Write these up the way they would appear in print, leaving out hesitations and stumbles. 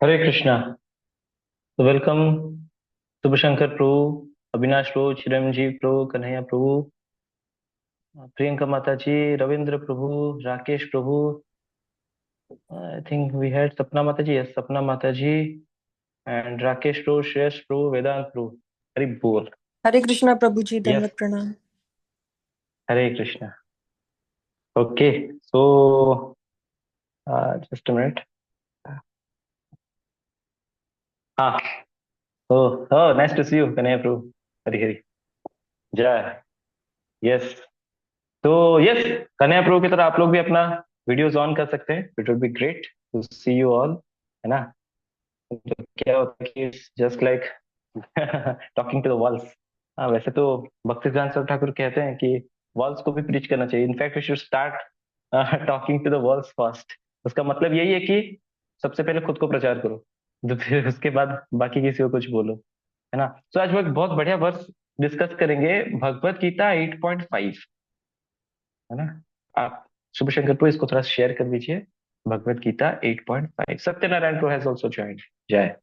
हरे कृष्णा। तो welcome. Shubh Shankar Prabhu, Avinash Prabhu, Chiranjeev Prabhu, Kanhaiya Prabhu, Priyanka Mata ji, Ravindra Prabhu, Rakesh Prabhu, I think we had Sapna माता ji, yes Sapna माता जी, एंड राकेश प्रभु, श्रेयस प्रभु, वेदांत प्रभु। हरि बोल। हरे कृष्णा प्रभु जी, यस। दंडवत प्रणाम। हरे Krishna. Okay. So just a minute. हाँ। Oh oh nice to see you Kanhaiya Prabhu. Hari Hari जय। यस। तो यस, कन्हैया प्रो की तरह आप लोग भी अपना वीडियोस ऑन कर सकते हैं। It would be great to see you all, है ना। तो क्या होता है कि just like talking to the walls. हाँ, वैसे तो भक्ति सिद्धांत सरस्वती ठाकुर कहते हैं कि वॉल्स को भी प्रीच करना चाहिए। In fact we should start talking to the walls first. उसका मतलब यही है कि सबसे पहले खुद को प्रचार करो, तो फिर उसके बाद बाकी किसी को कुछ बोलो, है ना। तो आज वो एक बहुत बढ़िया वर्स डिस्कस करेंगे, भगवत गीता 8.5, है ना। आप शुभ शंकर को इसको थोड़ा शेयर कर दीजिए। भगवत गीता 8.5। सत्यनारायण प्रो हैज ऑल्सो ज्वाइंड। जय।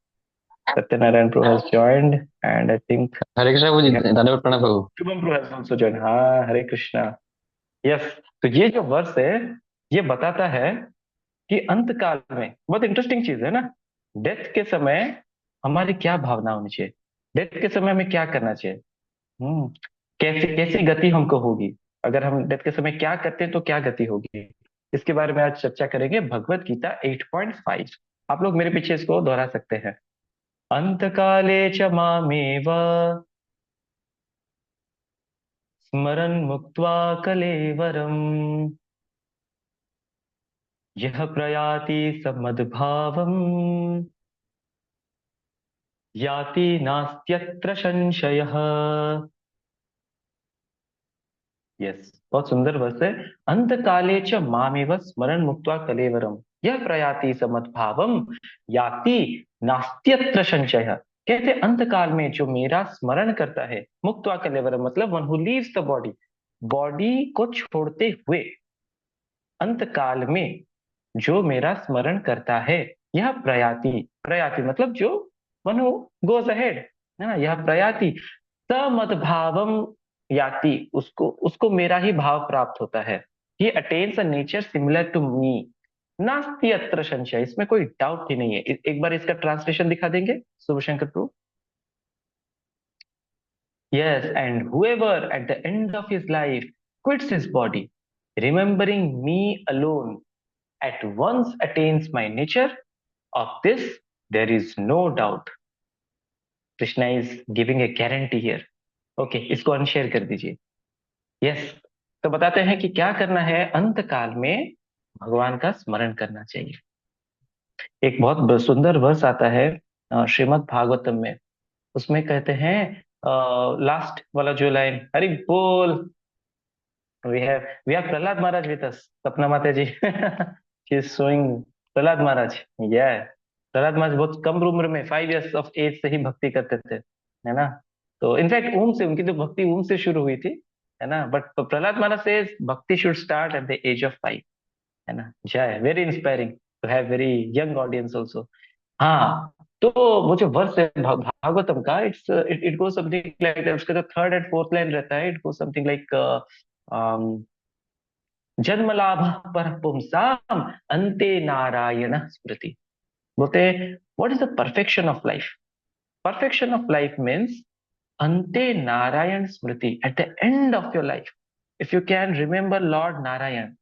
सत्यनारायण प्रो has joined and I think हरे कृष्ण प्रभु जी, वी हैव धन्यवाद प्रणाम प्रभु। शुभम प्रो हैज ऑल्सो ज्वाइंड। हाँ, हरे कृष्णा। यस। तो ये जो वर्स है, ये बताता है कि अंत काल में बहुत इंटरेस्टिंग चीज है ना। डेथ के समय हमारी क्या भावना होनी चाहिए, डेथ के समय हमें क्या करना चाहिए। हम्म। कैसी कैसी गति हमको होगी, अगर हम डेथ के समय क्या करते हैं तो क्या गति होगी। इसके बारे में आज चर्चा करेंगे। भगवत गीता 8.5। आप लोग मेरे पीछे इसको दोहरा सकते हैं। अंत काले च मामेव स्मरन् मुक्त्वा कलेवरम् यः प्रयाति समद्भावम् याति नास्त्यत्र संशयः। यस, बहुत सुंदर वर्ष है। अंत काले च मामेव स्मरण मुक्त्वा कलेवरम यह प्रयाति समद्भावम याति नास्त्यत्र संशय। कहते अंत काल में जो मेरा स्मरण करता है, मुक्त्वा कलेवरम मतलब one who leaves the body, body को छोड़ते हुए अंत काल में जो मेरा स्मरण करता है, यह प्रयाति, प्रयाति मतलब जो वन हु गोज अहेड, है ना। यह प्रयाति समद्भावम याति, उसको उसको मेरा ही भाव प्राप्त होता है। He attains a nature similar to me, नास्ति अत्र संशय, इसमें कोई डाउट ही नहीं है। एक बार इसका ट्रांसलेशन दिखा देंगे Shubhshankar Prabhu. Yes, and whoever at the end of his life quits his body remembering me alone at once attains my nature, of this there is no doubt. Krishna is giving a guarantee here. Okay, इसको unshare कर दीजिए। Yes. तो बताते हैं कि क्या करना है अंत काल में। भगवान का स्मरण करना चाहिए। एक बहुत सुंदर वर्ष आता है श्रीमद् भागवतम में। उसमें कहते हैं, लास्ट वाला जो लाइन, हरि बोल। We have Prahlad Maharaj with us, Sapna माता ji she is showing Prahlad Maharaj. या प्रहलाद महाराज बहुत कम उम्र में 5 इयर्स ऑफ एज से ही भक्ति करते थे, है ना। तो इनफैक्ट ऊम से उनकी तो भक्ति ऊम से शुरू हुई थी, है ना। बट प्रहलाद महाराज से भक्ति should start at the age of 5, है ना। जय, very inspiring to have very young audience also. हाँ। तो वो जो वर्स है भागवतम का, it it go something like, उसका जो थर्ड एंड फोर्थ लाइन रहता है, इट गो समथिंग लाइक जन्म लाभ पर पुंसाम अंते नारायण स्मृति। बोलते हैं what is the perfection of life. Perfection of life means अंते नारायण स्मृति, at the end of your life if you can remember lord Narayan,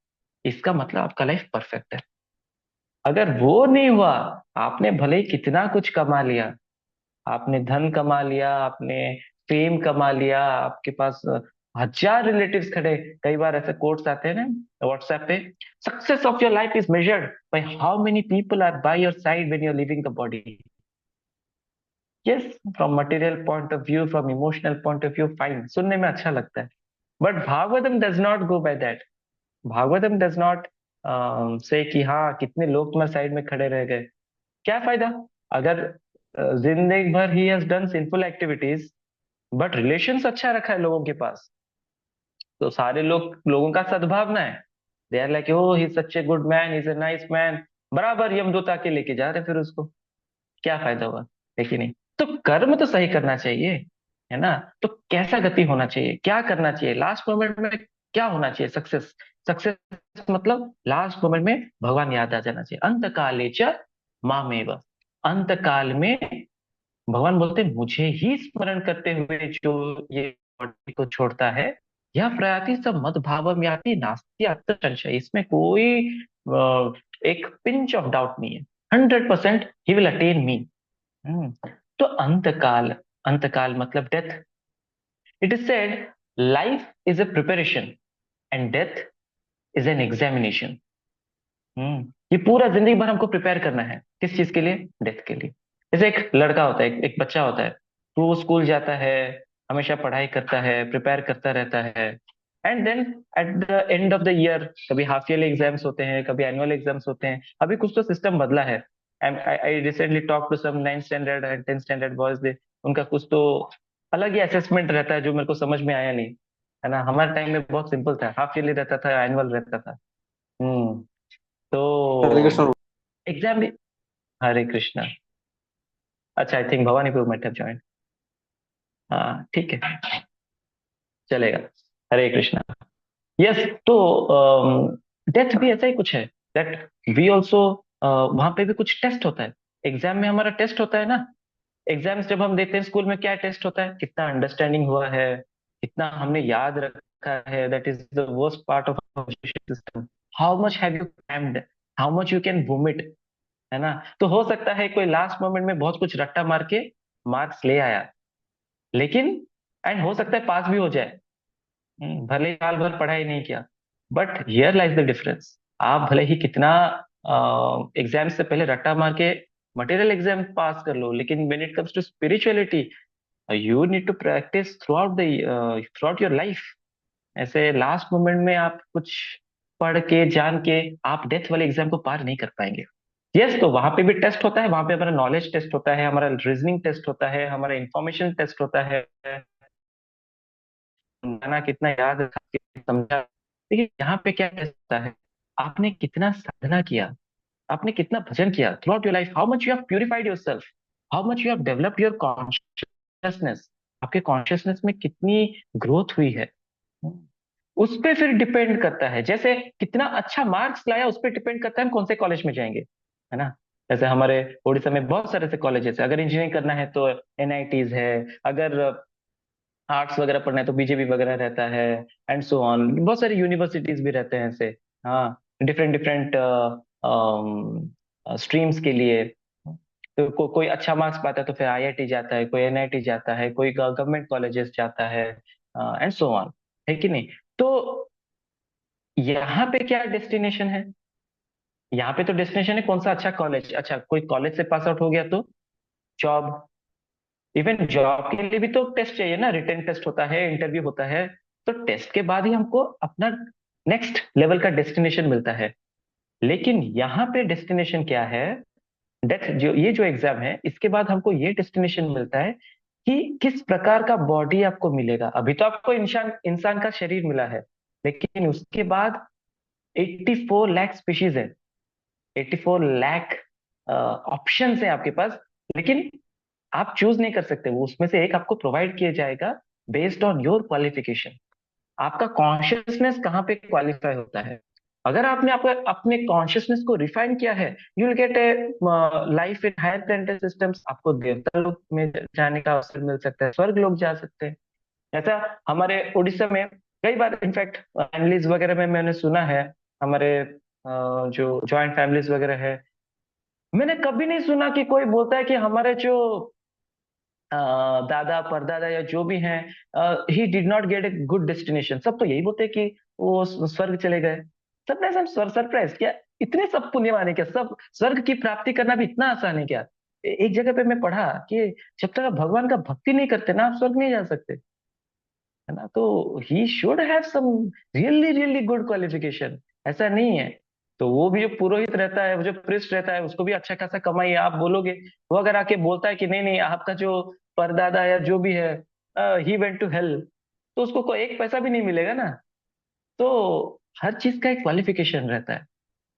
इसका मतलब आपका लाइफ परफेक्ट है। अगर वो नहीं हुआ, आपने भले ही कितना कुछ कमा लिया, आपने धन कमा लिया, आपने फेम कमा लिया, आपके पास हजार रिलेटिव्स खड़े। कई बार ऐसे कोट्स आते हैं ना व्हाट्सएप पे, success of your life is measured by how many people are by your side when you are living the body. Yes, from material point of view, from emotional point of view, fine, सुनने में अच्छा लगता है। But Bhagavatam does not go by that. Bhagavatam does not say कि हाँ कितने लोग तुम्हारे साइड में खड़े रह गए, क्या फायदा। अगर जिंदगी भर he has done sinful activities but relations अच्छा रखा है लोगों के पास, तो सारे लोगों का सद्भावना है, they are like oh he such a good man, is a nice man, बराबर यमदूत आके लेके जा रहे फिर उसको। क्या फायदा हुआ? है कि नहीं? तो कर्म तो सही करना चाहिए, है ना? तो कैसा गति होना चाहिए, क्या करना चाहिए लास्ट मोमेंट में, क्या होना चाहिए? सक्सेस। सक्सेस मतलब लास्ट मोमेंट में भगवान याद आ जाना चाहिए। अंत काले च मामेव। अंत काल में भगवान बोलते हैं मुझे ही स्मरण करते हुए जो ये बॉडी को छोड़ता है, यह प्रयाति सब मद भावम याति नास्ति अत्र संशय। इसमें कोई एक पिंच ऑफ डाउट नहीं है। 100% ही विल अटेन मी। तो अंतकाल, अंतकाल मतलब death. It is said life is a preparation and death is an examination. ये पूरा जिंदगी भर हमको प्रिपेयर करना है, किस चीज के लिए? डेथ के लिए। जैसे एक लड़का होता है, एक बच्चा होता है, तो वो स्कूल जाता है, हमेशा पढ़ाई करता है, प्रिपेयर करता रहता है, and then at the end of the year कभी हाफ ईयरली एग्जाम्स होते हैं, कभी एनुअल एग्जाम्स होते हैं। अभी कुछ तो सिस्टम बदला है। I recently talk to some 9th standard and 10th standard boys, they उनका कुछ तो अलग ही असेसमेंट रहता है जो मेरे को समझ में आया नहीं, है ना? हमारे टाइम में बहुत सिंपल था, हाफ ईयरली रहता था, एनुअल रहता था। हम्म हरे तो कृष्ण। एग्जाम भी। हरे कृष्णा। अच्छा, आई थिंक भवानीपुर मिट हैव ज्वाइन। हाँ ठीक है, चलेगा। हरे कृष्णा। यस। तो डेथ भी ऐसा ही कुछ है, दैट वी ऑल्सो, वहां पे भी कुछ टेस्ट होता है। एग्जाम में हमारा टेस्ट होता है ना। एग्जाम्स जब हम देते हैं स्कूल में, क्या टेस्ट होता है? कितना अंडरस्टैंडिंग हुआ है, कितना हमने याद रखा है। That is the worst part of system. How much have you crammed, how much you can vomit, है ना? तो हो सकता है कोई लास्ट मोमेंट में बहुत कुछ रट्टा मार के मार्क्स ले आया, लेकिन एंड हो सकता है पास भी हो जाए। भले ही साल भर पढ़ाई नहीं किया, but here lies the difference. आप भले ही कितना एग्जाम से पहले रट्टा मार के मटेरियल एग्जाम पास कर लो, लेकिन when it comes to spirituality, you need to practice throughout your life. ऐसे लास्ट मोमेंट में आप कुछ पढ़ के जान के आप डेथ वाले एग्जाम को पार नहीं कर पाएंगे। यस, तो वहां पे भी टेस्ट होता है, वहां पे हमारा नॉलेज टेस्ट होता है, हमारा रीजनिंग टेस्ट होता है, हमारा इंफॉर्मेशन टेस्ट होता है, समझाना कितना याद रखा के समझा। देखिए यहाँ पे क्या टेस्ट होता है, आपने कितना साधना किया, आपने कितना भजन किया through out your life, how much you have purified your self, how much you have developed your consciousness. आपके कॉन्शियसनेस में कितनी ग्रोथ हुई है, उस पे फिर डिपेंड करता है। जैसे कितना अच्छा मार्क्स लाया उस पर डिपेंड करता है हम कौन से कॉलेज में जाएंगे, है ना? जैसे हमारे उड़ीसा में बहुत सारे ऐसे कॉलेजेस है, अगर इंजीनियरिंग करना है तो एनआईटीज है, अगर आर्ट्स वगैरह पढ़ना है तो बीजेपी वगैरह रहता है, एंड सो ऑन। बहुत सारी यूनिवर्सिटीज भी रहते हैं ऐसे। हाँ, डिफरेंट डिफरेंट स्ट्रीम्स के लिए। तो कोई अच्छा मार्क्स पाता है तो फिर आईआईटी जाता है, कोई एनआईटी जाता है, कोई गवर्नमेंट कॉलेजेस जाता है, एंड सो ऑन। है कि नहीं? तो यहाँ पे क्या डेस्टिनेशन है? यहाँ पे तो डेस्टिनेशन है कौन सा अच्छा कॉलेज। अच्छा, कोई कॉलेज से पास आउट हो गया तो जॉब। इवन जॉब के लिए भी तो टेस्ट चाहिए ना, रिटन टेस्ट होता है, इंटरव्यू होता है। तो टेस्ट के बाद ही हमको अपना नेक्स्ट लेवल का डेस्टिनेशन मिलता है। लेकिन यहाँ पे डेस्टिनेशन क्या है? डेथ जो, ये जो एग्जाम है, इसके बाद हमको ये डेस्टिनेशन मिलता है कि किस प्रकार का बॉडी आपको मिलेगा। अभी तो आपको इंसान इंसान का शरीर मिला है, लेकिन उसके बाद 84 लाख स्पीशीज है, 84 लाख ऑप्शन है आपके पास। लेकिन आप चूज नहीं कर सकते, वो उसमें से एक आपको प्रोवाइड किया जाएगा बेस्ड ऑन योर क्वालिफिकेशन। आपका कॉन्शियसनेस कहाँ पे क्वालिफाई होता है। अगर आपने आपका अपने कॉन्शियसनेस को रिफाइन किया है, you will get a life in higher planetary systems. आपको देवता लोक में जाने का अवसर मिल सकता है, स्वर्ग लोग जा सकते हैं। ऐसा हमारे उड़ीसा में कई बार इनफैक्ट फैमिलीज वगैरह में मैंने सुना है, हमारे जो जॉइंट फैमिलीज वगैरह है, मैंने कभी नहीं सुना कि कोई बोलता है कि हमारे जो दादा परदादा या जो भी हैं, he did not gate a good destination. सब तो यही बोलते हैं कि वो स्वर्ग चले गए। सबने सब सरप्राइज क्या, इतने सब पुण्यवान है क्या? सब स्वर्ग की प्राप्ति करना भी इतना आसान है क्या? एक जगह पे मैं पढ़ा कि जब तक आप भगवान का भक्ति नहीं करते ना, आप स्वर्ग नहीं जा सकते, है ना? तो he should have some really really good qualification. ऐसा नहीं है। तो वो भी जो पुरोहित रहता है, वो जो प्रिस्ट रहता है, उसको भी अच्छा खासा कमाई है। आप बोलोगे, वो अगर आके बोलता है कि नहीं नहीं, आपका जो परदादा या जो भी है, ही वेंट टू हेल, तो उसको कोई एक पैसा भी नहीं मिलेगा ना। तो हर चीज का एक क्वालिफिकेशन रहता है।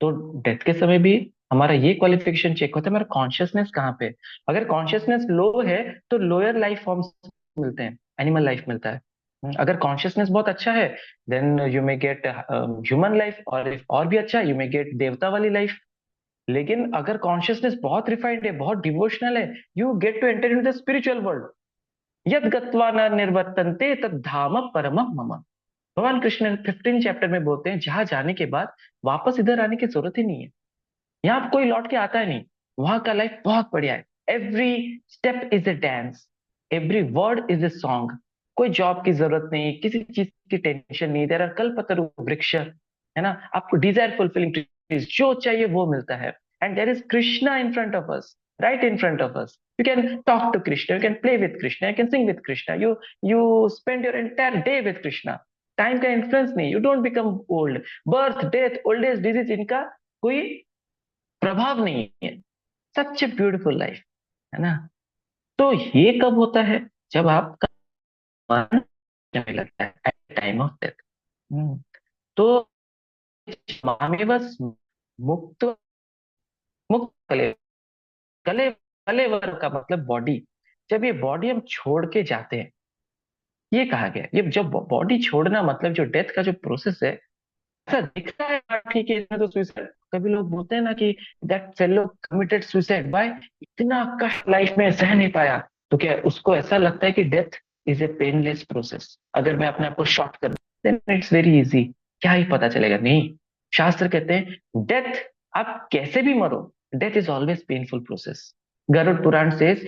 तो डेथ के समय भी हमारा ये क्वालिफिकेशन चेक होता है, हमारा कॉन्शियसनेस कहाँ पे है। अगर कॉन्शियसनेस लो है तो लोअर लाइफ फॉर्म्स मिलते हैं, एनिमल लाइफ मिलता है। अगर कॉन्शियसनेस बहुत अच्छा है then you may get human life, और if और भी अच्छा यू मे गेट देवता वाली लाइफ। लेकिन अगर कॉन्शियसनेस बहुत रिफाइंड है, बहुत डिवोशनल है, you get to enter in the spiritual world. यद गत्वा न निर्वर्तन्ते तद धाम परमः मम। भगवान कृष्ण 15 चैप्टर में बोलते हैं जहां जाने के बाद वापस इधर आने की जरूरत ही नहीं है। यहाँ पे कोई लौट के आता है नहीं। वहां का लाइफ बहुत बढ़िया है। Every step is a dance, every word is a song. कोई जॉब की जरूरत नहीं, किसी चीज की टेंशन नहीं। देर आर कल्पतरु वृक्ष, है ना। आपको डिजायर फुलफिलिंग चीज जो चाहिए वो मिलता है। And there is Krishna in front of us, right in front of us. You can talk to Krishna, you can play with Krishna, you can sing with Krishna, you spend your entire day with Krishna। Time का influence नहीं, you don't become old. Birth death old age disease इनका कोई प्रभाव नहीं है। सच a beautiful life, है ना। तो ये कब होता है? जब आपका मन जाने लगता है, एट टाइम ऑफ डेथ। तो मामेव मुक्त, मुक्त कले, कले कलेवर का मतलब बॉडी। जब ये बॉडी हम छोड़ के जाते हैं, ये कहा गया, ये जब बॉडी छोड़ना मतलब जो डेथ का जो प्रोसेस है, ऐसा दिखता है हाँ, ठीक है इसमें तो सुइसाइड। कभी लोग बोलते हैं ना कि that fellow committed suicide bye, इतना कष्ट लाइफ में सह नहीं पाया। तो क्या उसको ऐसा लगता है कि death is a painless process, अगर मैं अपने आप को शॉर्ट कर देन इट्स वेरी इजी, क्या ही पता चलेगा? नहीं, शास्त्र कहते हैं डेथ, आप कैसे भी मरो, death is always painful process. Garuda Purana says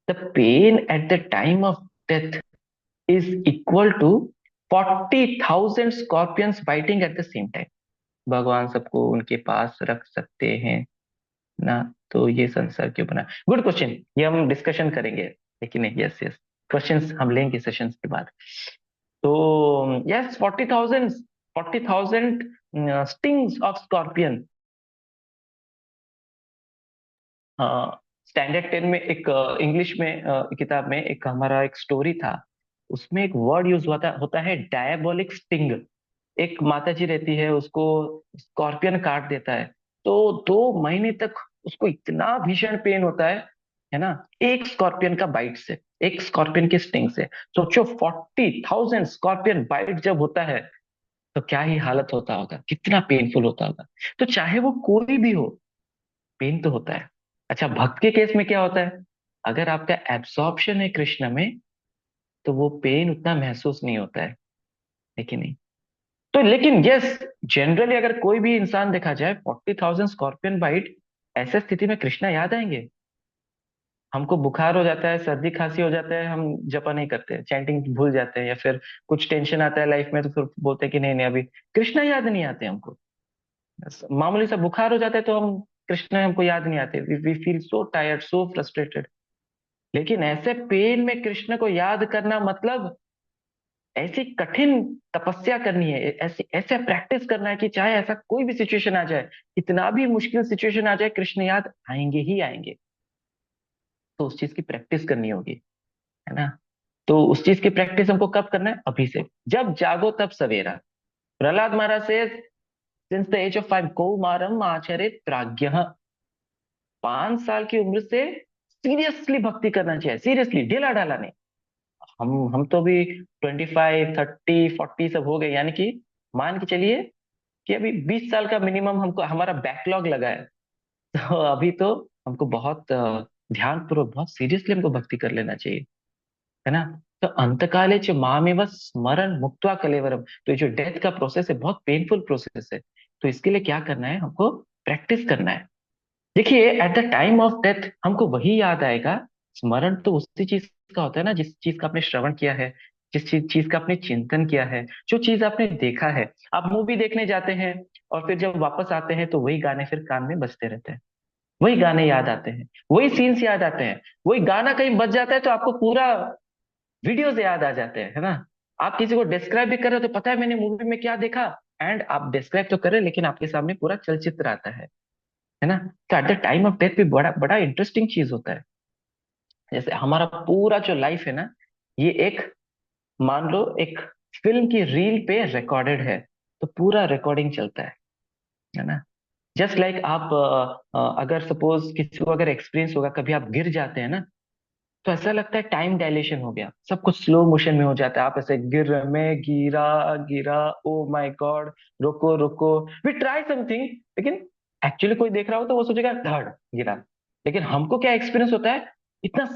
the pain at the time of death is equal to 40,000 scorpions fighting at the same time. भगवान सबको उनके पास रख सकते हैं ना, तो ये संसार क्यों बना? गुड क्वेश्चन, ये हम डिस्कशन करेंगे। लेकिन यस यस, क्वेश्चंस हम लेंगे सेशंस के बाद। तो yes, 40,000, 40,000 stings of scorpion. Standard 10 में एक इंग्लिश में किताब में एक हमारा एक स्टोरी था। उसमें एक वर्ड यूज होता होता है डायबोलिक स्टिंग। एक माता जी रहती है, उसको स्कॉर्पियन काट देता है। तो 2 महीने तक उसको इतना भीषण पेन होता है ना। एक स्कॉर्पियन का बाइट से, एक स्कॉर्पियन के स्टिंग से। सोचो 40,000 स्कॉर्पियन बाइट जब होता है तो क्या ही हालत होता होगा, कितना पेनफुल होता होगा। तो चाहे वो कोई भी हो, पेन तो होता है। अच्छा, भक्त के केस में क्या होता है? अगर आपका एब्सॉर्प्शन है कृष्ण में, तो वो पेन उतना महसूस नहीं होता है कि नहीं? तो लेकिन यस, जनरली अगर कोई भी इंसान देखा जाए, 40,000 स्कॉर्पियन बाइट, ऐसे स्थिति में कृष्णा याद आएंगे? हमको बुखार हो जाता है, सर्दी खांसी हो जाता है, हम जपा नहीं करते, चैंटिंग भूल जाते हैं, या फिर कुछ टेंशन आता है लाइफ में तो फिर बोलते हैं कि नहीं नहीं अभी कृष्णा याद नहीं आते हमको। बस मामूली सा बुखार हो जाता है तो हम कृष्णा हमको याद नहीं आते, we feel so tired, so frustrated. लेकिन ऐसे पेन में कृष्ण को याद करना मतलब ऐसी कठिन तपस्या करनी है, ऐसी ऐसे प्रैक्टिस करना है कि चाहे ऐसा कोई भी सिचुएशन आ जाए, इतना भी मुश्किल सिचुएशन आ जाए, कृष्ण याद आएंगे ही आएंगे। तो उस चीज की प्रैक्टिस करनी होगी, है ना। तो उस चीज की प्रैक्टिस हमको कब करना है? अभी से। जब जागो तब सवेरा। प्रहलाद महाराज से सिंस द एज ऑफ 5 कौमारम आचरित प्राज्ञ। 5 साल की उम्र से सीरियसली भक्ति करना चाहिए, सीरियसली, ढीला ढाला नहीं। हम तो भी 25, 30, 40 सब हो गए, यानी कि मान के चलिए कि अभी 20 साल का मिनिमम हमको हमारा बैकलॉग लगा है। तो अभी तो हमको बहुत ध्यान पूर्वक, बहुत सीरियसली हमको भक्ति कर लेना चाहिए, है ना। तो अंतकाले च मामेव स्मरण मुक्त्वा कलेवरम। तो ये जो डेथ का प्रोसेस है बहुत पेनफुल प्रोसेस है। तो इसके लिए क्या करना है? हमको प्रैक्टिस करना है। देखिए, eight the time of death हमको वही याद आएगा। स्मरण तो उसी चीज का होता है ना, जिस चीज का आपने श्रवण किया है, जिस चीज का आपने चिंतन किया है, जो चीज आपने देखा है। आप मूवी देखने जाते हैं और फिर जब वापस आते हैं तो वही गाने फिर कान में बजते रहते हैं, वही गाने याद आते हैं, वही सीन्स याद आते हैं। वही गाना कहीं बज जाता है तो आपको पूरा वीडियोस याद आ जाते हैं, है ना। आप किसी को डिस्क्राइब भी कर रहे हो तो पता है मैंने मूवी में क्या देखा, एंड आप डिस्क्राइब तो कर रहे हैं लेकिन आपके सामने पूरा चलचित्र आता है ना। तो eight the time of death भी बड़ा बड़ा इंटरेस्टिंग चीज होता है। जैसे हमारा पूरा जो लाइफ है ना, ये एक, मान लो एक फिल्म की रील पे रिकॉर्डेड है। तो पूरा रिकॉर्डिंग चलता है ना। जस्ट लाइक आप अगर सपोज किसी को अगर एक्सपीरियंस होगा, कभी आप गिर जाते हैं ना, तो ऐसा लगता है टाइम डायलेशन हो गया, सब कुछ स्लो मोशन में हो जाता है, आप ऐसे गिर रहे, मैं गिरा गिरा, ओ माय गॉड, रुको रुको, वी ट्राई समथिंग, लेकिन एक्चुअली कोई देख रहा हो तो वो सोचेगा धड़ गिरा। लेकिन हमको क्या एक्सपीरियंस होता है, इतना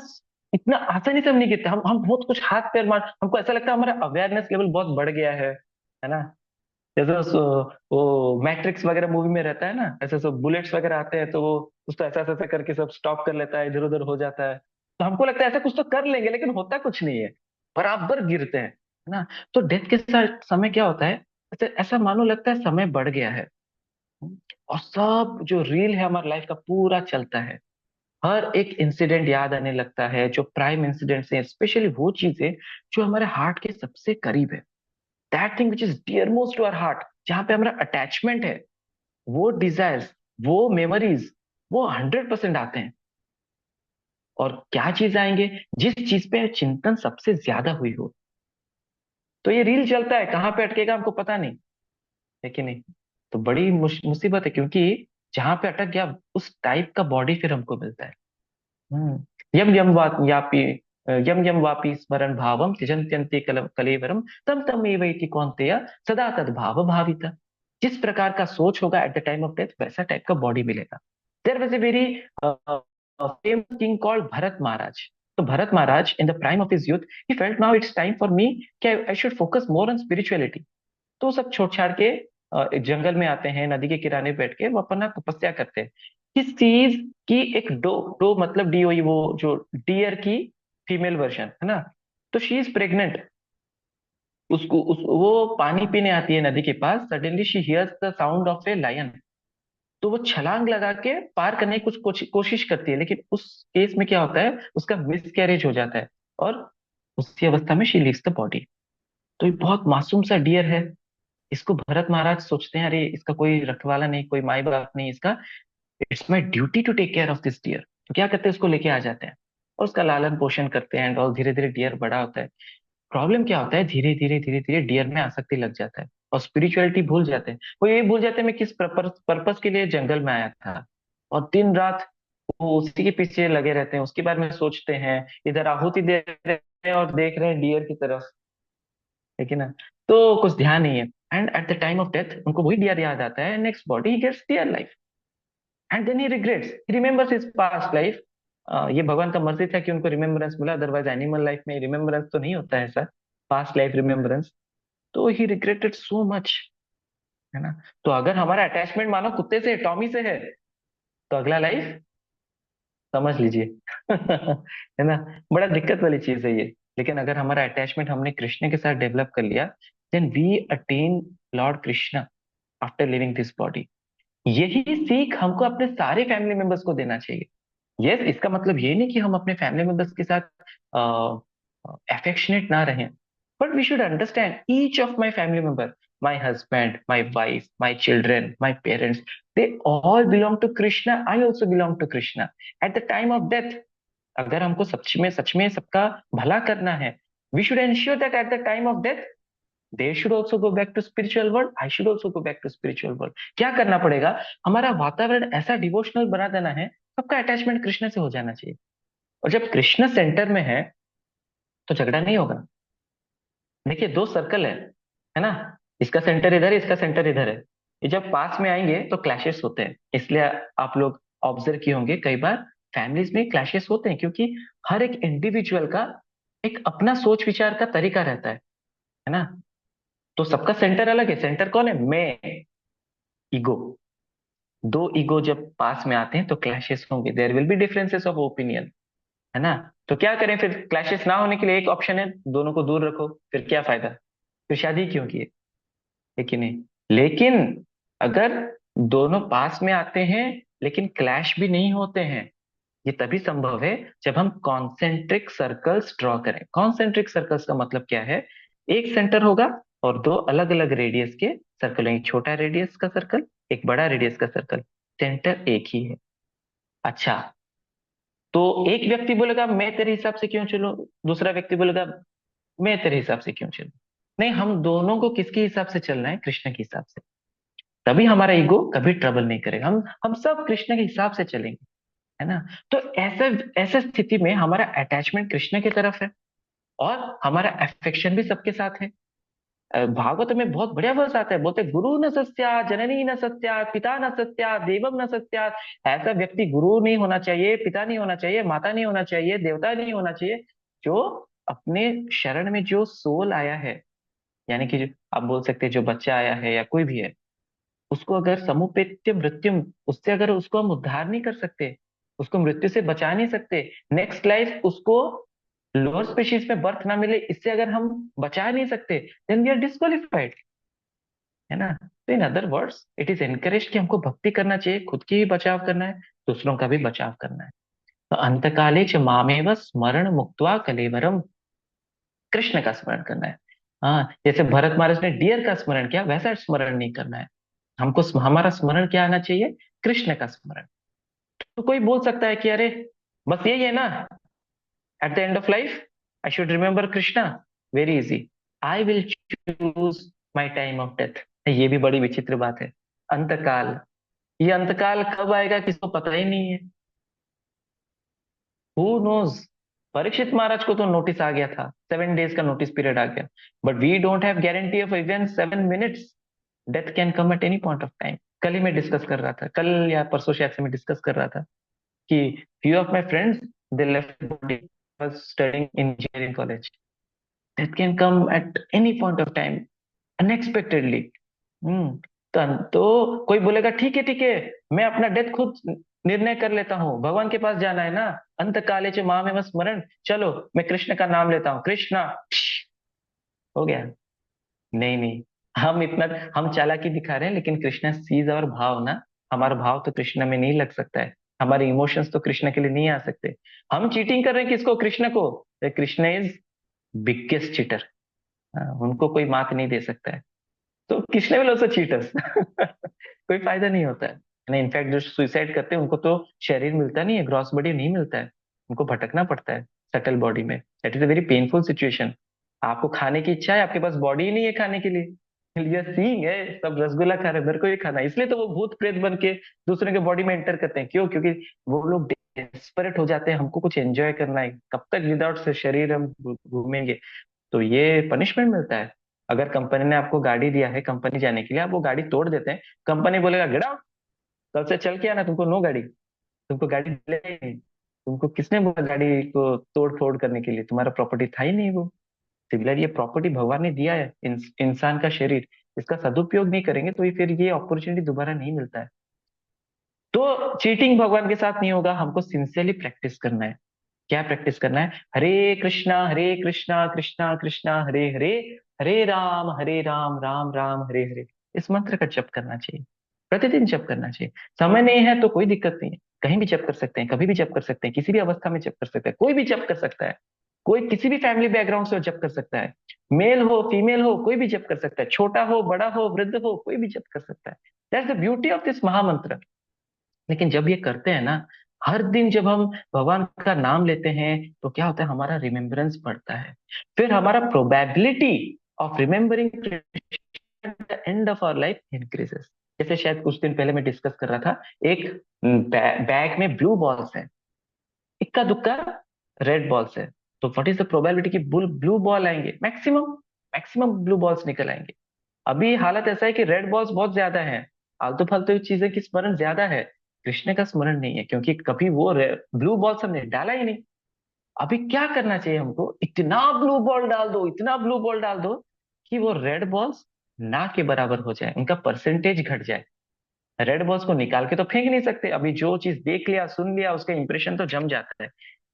इतना आसानी से हम नहीं गिरते, हम बहुत कुछ हाथ पैर मार, हमको ऐसा लगता है हमारा अवेयरनेस लेवल बहुत बढ़ गया है ना। जैसे वो मैट्रिक्स वगैरह मूवी में रहता है ना, ऐसे सब बुलेट्स वगैरह आते हैं तो वो उसको ऐसा ऐसा करके सब स्टॉप कर लेता है, इधर उधर हो जाता है, तो हमको लगता है ऐसा कुछ तो कर लेंगे, लेकिन होता कुछ नहीं है, बराबर गिरते हैं, है ना। तो डेथ के साथ समय क्या होता है, ऐसे ऐसा मानो लगता है समय बढ़ गया है, और सब जो रील है हमारे लाइफ का पूरा चलता है, हर एक इंसिडेंट याद आने लगता है, जो प्राइम इंसिडेंट्स हैं, स्पेशली वो चीजें जो हमारे हार्ट के सबसे करीब है, that thing which is dear most to our heart, जहां पे हमारा अटैचमेंट है, वो डिजायर्स, वो मेमोरीज, वो 100% आते हैं। और क्या चीज आएंगे, जिस चीज पे चिंतन सबसे ज्यादा हुई हो, तो ये रील चलता है, कहाँ पे अटकेगा हमको पता नहीं, है कि नहीं। तो बड़ी मुसीबत है, क्योंकि जहां पे अटक गया उस टाइप का बॉडी फिर हमको मिलता है। यम यम यापी यम यम वापी स्मरण भावम त्यजन्त्यन्ते कलेवरम तम तम एवैति कौन्तेय सदा तद भाव भाविता। जिस प्रकार का सोच होगा at the time of death, वैसा टाइप का बॉडी मिलेगा। There was a very famous king called Bharat Maharaj. तो Bharat Maharaj in the prime of his youth, he felt now it's time for me कि I should focus more on spirituality. तो वो सब छोड़ छाड़ के एक जंगल में आते हैं, नदी के किनारे बैठ के वो अपना तपस्या करते हैं। किस चीज की, एक डो, डो मतलब डी, वो जो डियर की फीमेल वर्जन है ना, तो शी इज प्रेग्नेंट। वो पानी पीने आती है नदी के पास, suddenly she hears the sound of a lion. तो वो छलांग लगा के पार करने की कुछ कोशिश करती है, लेकिन उस केस में क्या होता है, उसका मिसकैरेज हो जाता है, और उसी अवस्था में शी लीव्स द बॉडी। तो ये बहुत मासूम सा डियर है, इसको भरत महाराज सोचते हैं, अरे इसका कोई रखवाला नहीं, कोई माई बाप नहीं इसका, it's my duty to take care of this dear. तो क्या करते हैं, उसको लेके आ जाते हैं और उसका लालन पोषण करते हैं, और धीरे धीरे डियर बड़ा होता है। प्रॉब्लम क्या होता है, धीरे धीरे धीरे धीरे डियर में आसक्ति लग जाता है, और स्पिरिचुअलिटी भूल जाते हैं। वो ये भूल जाते हैं मैं किस पर्पस के लिए जंगल में आया था, और दिन रात वो उसी के पीछे लगे रहते हैं, उसके बारे में सोचते हैं, इधर आहुति दे रहे हैं और देख रहे हैं डियर की तरफ, है कि ना। तो कुछ ध्यान नहीं है, and at the time of death उनको वही डियर याद आता है, next body gets dear life, and then he regrets, he remembers his past life. ये भगवान का मर्जी था कि उनको रिमेम्बरेंस मिला, अदरवाइज एनिमल लाइफ में रिमेम्बरेंस तो नहीं होता है ऐसा, पास्ट लाइफ रिमेम्बरेंस। तो ही रिग्रेटेड सो मच, है ना। तो अगर हमारा अटैचमेंट मानो कुत्ते से, टॉमी से है, तो अगला लाइफ समझ लीजिए है ना, बड़ा दिक्कत वाली चीज है ये। लेकिन अगर हमारा अटैचमेंट हमने कृष्ण के साथ डेवलप कर लिया, then we attain Lord Krishna after living this body. यही सीख हमको अपने सारे फैमिली मेंबर्स को देना चाहिए। यस, इसका मतलब ये नहीं कि हम अपने फैमिली मेंबर्स के साथ अफेक्शनेट ना रहें, but we should understand each of my family member, my husband, my wife, my children, my parents, they all belong to Krishna, I also belong to Krishna. At the time of death, अगर हमको सच में सबका भला करना है, we should ensure that at the time of death they should also go back to spiritual world, I should also go back to spiritual world। क्या करना पड़ेगा, हमारा वातावरण ऐसा डिवोशनल बना देना है, सबका अटैचमेंट कृष्ण से हो जाना चाहिए। और जब कृष्ण सेंटर में है, तो झगड़ा नहीं होगा। देखिए, दो सर्कल है ना, इसका सेंटर इधर है, इसका सेंटर इधर है, ये जब पास में आएंगे तो क्लैशेस होते हैं। इसलिए आप लोग ऑब्जर्व किए होंगे, कई बार फैमिलीज में क्लैशेस होते हैं, क्योंकि हर एक इंडिविजुअल का एक अपना सोच विचार का तरीका रहता है ना। तो सबका सेंटर अलग है, सेंटर कौन है, मैं, ईगो। दो ईगो जब पास में आते हैं तो क्लैशेस होंगे, there will be differences of opinion, है ना। तो क्या करें फिर, क्लैशेस ना होने के लिए एक ऑप्शन है, दोनों को दूर रखो, फिर क्या फायदा, फिर शादी क्यों की है कि नहीं। लेकिन अगर दोनों पास में आते हैं लेकिन क्लैश भी नहीं होते हैं, ये तभी संभव है जब हम कॉन्सेंट्रिक सर्कल्स ड्रॉ करें। कॉन्सेंट्रिक सर्कल्स का मतलब क्या है, एक सेंटर होगा और दो अलग अलग रेडियस के सर्कल, एक छोटा रेडियस का सर्कल, एक बड़ा रेडियस का सर्कल, सेंटर एक ही है। अच्छा, तो एक व्यक्ति बोलेगा मैं तेरे हिसाब से क्यों चलूं, दूसरा व्यक्ति बोलेगा मैं तेरे हिसाब से क्यों चलूं। नहीं, हम दोनों को किसके हिसाब से चलना है, कृष्ण के हिसाब से। तभी हमारा ईगो कभी ट्रबल नहीं करेगा। हम सब कृष्ण के हिसाब से चलेंगे, है ना। तो ऐसे ऐसे स्थिति में हमारा अटैचमेंट कृष्ण की तरफ है, और हमारा अफेक्शन भी सबके साथ है। भागवत में बहुत बढ़िया वर्स आता है, बोलते गुरु न सत्या, जननी न सत्या, पिता न सत्या, देवम न सत्या। ऐसा व्यक्ति गुरु नहीं होना चाहिए, पिता नहीं होना चाहिए, माता नहीं होना चाहिए, देवता नहीं होना चाहिए, जो अपने शरण में जो सोल आया है, यानी कि आप बोल सकते हैं जो बच्चा आया है या कोई भी है, उसको अगर समुपेत्य मृत्युम, उससे अगर उसको हम उद्धार नहीं कर सकते, उसको मृत्यु से बचा नहीं सकते, नेक्स्ट लाइफ उसको लोअर स्पीशीज में बर्थ ना मिले, इससे अगर हम बचा नहीं सकते, देन वी आर डिस्क्वालिफाइड, है ना। तो in other words it is encourage कि हमको भक्ति करना चाहिए, खुद की भी बचाव करना है, दूसरों का भी बचाव करना है। तो अंतकाले च मामेव स्मरण मुक्त्वा कलेवरम, कृष्ण का स्मरण करना है। हाँ, जैसे भरत महाराज ने डियर का स्मरण किया, वैसा स्मरण नहीं करना है हमको। हमारा स्मरण क्या आना चाहिए? कृष्ण का स्मरण। तो कोई बोल सकता है कि अरे बस यही है ना, eight the end of life I should remember Krishna. Very easy, I will choose my time of death. ये भी बड़ी विचित्र बात है। अंतकाल, ये अंतकाल कब आएगा किसको पता ही नहीं है। Who knows. परीक्षित महाराज को तो नोटिस आ गया था, 7 days का नोटिस पीरियड आ गया, but we don't have guarantee of even 7 minutes। Death can come at any point of time. कल ही मैं डिस्कस कर रहा था, कल या परसों शायद से मैं डिस्कस कर रहा था कि few of my friends, they left body, was studying in engineering college, that can come at any point of time, unexpectedly। हम्म। तो कोई बोलेगा ठीक है, मैं अपना डेथ खुद निर्णय कर लेता हूँ, भगवान के पास जाना है ना, अंत काले च मां में स्मरण, चलो मैं कृष्ण का नाम लेता हूँ, कृष्णा, हो गया। नहीं नहीं, हम चालाकी दिखा रहे हैं, लेकिन कृष्णा सीज और भाव ना। हमारा भाव तो कृष्ण में नहीं लग सकता है, हमारे इमोशंस तो कृष्ण के लिए नहीं आ सकते। हम चीटिंग कर रहे हैं किसको? कृष्ण को। कृष्ण इज बिगेस्ट चीटर, उनको कोई मात नहीं दे सकता है। तो कृष्ण विल ऑल्सो चीटर्स। कोई फायदा नहीं होता है ना। इनफैक्ट जो सुसाइड करते हैं उनको तो शरीर मिलता नहीं है, ग्रॉस बॉडी नहीं मिलता है, उनको भटकना पड़ता है सटल बॉडी में। That is a very painful situation. आपको खाने की इच्छा है, आपके पास बॉडी ही नहीं है खाने के लिए, ये सींग है, सब रसगुल्ला खा रहे हैं, मेरे को ये खाना है। इसलिए तो वो भूत प्रेत बन के दूसरे के बॉडी में एंटर करते हैं। क्यों? क्योंकि वो लोग डेस्परेट हो जाते हैं, हमको कुछ एंजॉय करना है, कब तक विदाउट शरीर हम घूमेंगे। तो ये पनिशमेंट मिलता है। अगर कंपनी ने आपको गाड़ी दिया है कंपनी जाने के लिए, आप वो गाड़ी तोड़ देते हैं, कंपनी बोलेगा गेट आउट, कल से चल के आना, तुमको नो गाड़ी, तुमको गाड़ी मिलेगी नहीं। तुमको किसने बोला गाड़ी को तोड़ फोड़ करने के लिए? तुम्हारा प्रॉपर्टी था ही नहीं वो। सिमिलर ये प्रॉपर्टी भगवान ने दिया है, इंसान का शरीर, इसका सदुपयोग नहीं करेंगे तो ये फिर ये अपॉर्चुनिटी दोबारा नहीं मिलता है। तो चीटिंग भगवान के साथ नहीं होगा, हमको सिंसियरली प्रैक्टिस करना है। क्या प्रैक्टिस करना है? हरे कृष्णा कृष्णा कृष्णा हरे हरे, हरे राम राम हरे हरे। इस मंत्र का जप करना चाहिए, प्रतिदिन जप करना चाहिए। समय नहीं है तो कोई दिक्कत नहीं है, कहीं भी जप कर सकते हैं, कभी भी जप कर सकते हैं, किसी भी अवस्था में जप कर सकते हैं, कोई भी जप कर सकता है। कोई किसी भी फैमिली बैकग्राउंड से जप कर सकता है, मेल हो फीमेल हो, कोई भी जप कर सकता है, छोटा हो बड़ा हो वृद्ध हो, कोई भी जप कर सकता है। That's the beauty of this महामंत्र। लेकिन जब ये करते हैं ना, हर दिन जब हम भगवान का नाम लेते हैं, तो क्या होता है? हमारा रिमेम्बरेंस बढ़ता है, फिर हमारा probability of remembering the end of our life increases. जैसे शायद कुछ दिन पहले मैं डिस्कस कर रहा था, एक बैग में ब्लू बॉल्स है, इक्का दुक्का रेड बॉल्स है, तो व्हाट इज द प्रोबेबिलिटी कि ब्लू बॉल आएंगे? मैक्सिमम मैक्सिमम ब्लू बॉल्स निकल आएंगे। अभी हालत ऐसा है कि रेड बॉल्स बहुत ज्यादा है, आलतू फालतू चीजें की स्मरण ज्यादा है, कृष्ण का स्मरण नहीं है, क्योंकि कभी वो ब्लू बॉल्स हमने डाला ही नहीं। अभी क्या करना चाहिए हमको? इतना ब्लू बॉल डाल दो, इतना ब्लू बॉल डाल दो कि वो रेड बॉल्स ना के बराबर हो जाए, उनका परसेंटेज घट जाए। रेड बॉल्स को निकाल के तो फेंक नहीं सकते, अभी जो चीज देख लिया सुन लिया उसका इंप्रेशन तो जम जाता है।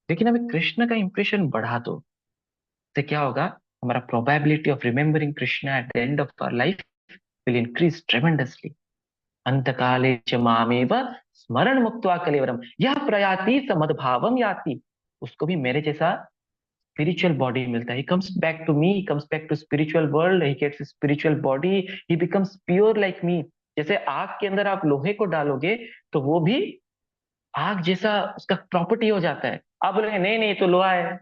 लेकिन अभी कृष्ण का इंप्रेशन बढ़ा दो, तो क्या होगा? हमारा probability of remembering Krishna at the end of our life will increase tremendously. अंतकाले च मामेव स्मरण मुक्त्वा कलेवरम, यह प्रयाति समद्भावम याति। उसको भी मेरे जैसा स्पिरिचुअल बॉडी मिलता है। He comes back to me, comes back to spiritual world, he gets spiritual body, he becomes pure like me. जैसे आग के अंदर आप लोहे को डालोगे, तो वो भी आग जैसा उसका प्रॉपर्टी हो जाता है। आप बोलेंगे नहीं नहीं, ये तो लोहा है।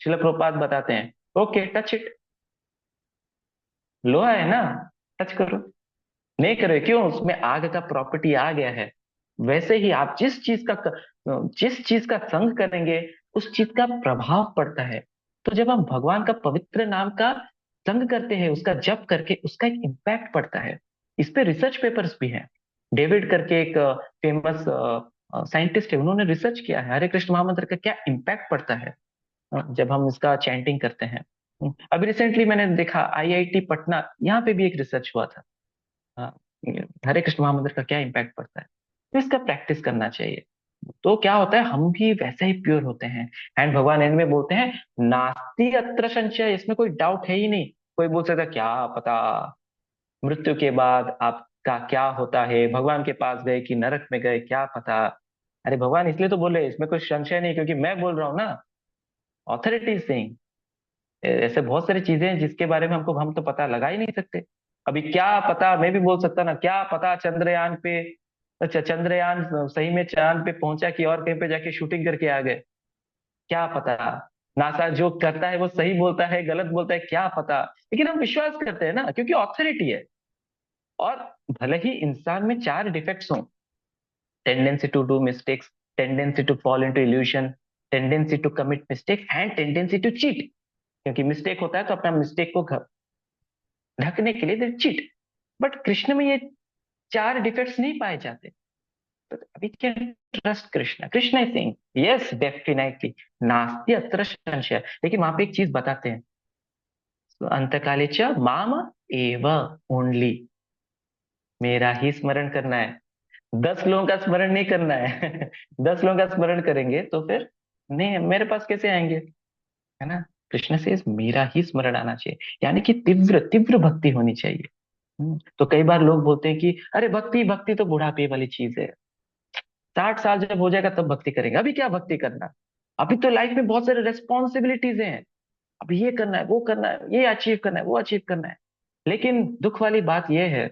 शिला प्रभुपाद बताते हैं, ओके टच इट, लोहा है ना, टच करो। नहीं कर रहे, क्यों? उसमें आग का प्रॉपर्टी आ गया है। वैसे ही आप जिस चीज का संग करेंगे, उस चीज का प्रभाव पड़ता है। तो जब हम भगवान का पवित्र नाम का संग करते हैं, उसका जप करके, उसका एक इम्पैक्ट पड़ता है। इस पे रिसर्च पेपर्स भी हैं। डेविड करके एक फेमस साइंटिस्ट है, उन्होंने रिसर्च किया है हरे कृष्ण महामंत्र का क्या इम्पैक्ट पड़ता है जब हम इसका चैंटिंग करते हैं। अभी रिसेंटली मैंने देखा आईआईटी पटना, यहाँ पे भी एक रिसर्च हुआ था। हाँ, हरे कृष्ण महामंत्र का क्या इम्पैक्ट पड़ता है। तो इसका प्रैक्टिस करना चाहिए। तो क्या होता है, हम भी वैसे ही प्योर होते हैं। एंड भगवान एंड में बोलते हैं, नास्ति अत्र संशय, इसमें कोई डाउट है ही नहीं। कोई बोल सकता है, क्या पता मृत्यु के बाद आपका क्या होता है, भगवान के पास गए कि नरक में गए, क्या पता। अरे भगवान इसलिए तो बोले, इसमें कोई संशय नहीं, क्योंकि मैं बोल रहा हूँ ना, ऑथोरिटी सिंह। ऐसे बहुत सारी चीजें हैं जिसके बारे में हम तो पता लगा ही नहीं सकते। अभी क्या पता, मैं भी बोल सकता ना, क्या पता चंद्रयान पे, अच्छा चंद्रयान सही में चांद पे पहुंचा कि और कहीं पे जाके शूटिंग करके आ गए, क्या पता। नासा जो करता है वो सही बोलता है, गलत बोलता है, क्या पता। लेकिन हम विश्वास करते हैं ना, क्योंकि ऑथोरिटी है। और भले ही इंसान में चार डिफेक्ट्स हों, tendency to do mistakes, tendency to fall into illusion, tendency to commit mistake and tendency to cheat. क्योंकि मिस्टेक होता है तो अपना मिस्टेक को ढकने के लिए दे चीट। बट कृष्ण में ये चार डिफेक्ट्स नहीं पाए जाते। तो अभी can trust Krishna, Krishna is saying yes definitely नास्ति अत्र संशय। लेकिन वहां पे एक चीज बताते हैं, अंतकाले च माम एव ओनली, मेरा ही स्मरण करना है। 10 लोगों का स्मरण नहीं करना है। 10 लोगों का स्मरण करेंगे तो फिर नहीं, मेरे पास कैसे आएंगे, है ना। कृष्ण से मेरा ही स्मरण आना चाहिए, यानी कि तीव्र तीव्र भक्ति होनी चाहिए। तो कई बार लोग बोलते हैं कि अरे भक्ति भक्ति तो बुढ़ापे वाली चीज है, 60 साल जब हो जाएगा तब भक्ति करेंगे, अभी क्या भक्ति करना। अभी तो लाइफ में बहुत सारे रेस्पॉन्सिबिलिटीज हैं, अभी ये करना है, वो करना है, ये अचीव करना है, वो अचीव करना है। लेकिन दुख वाली बात यह है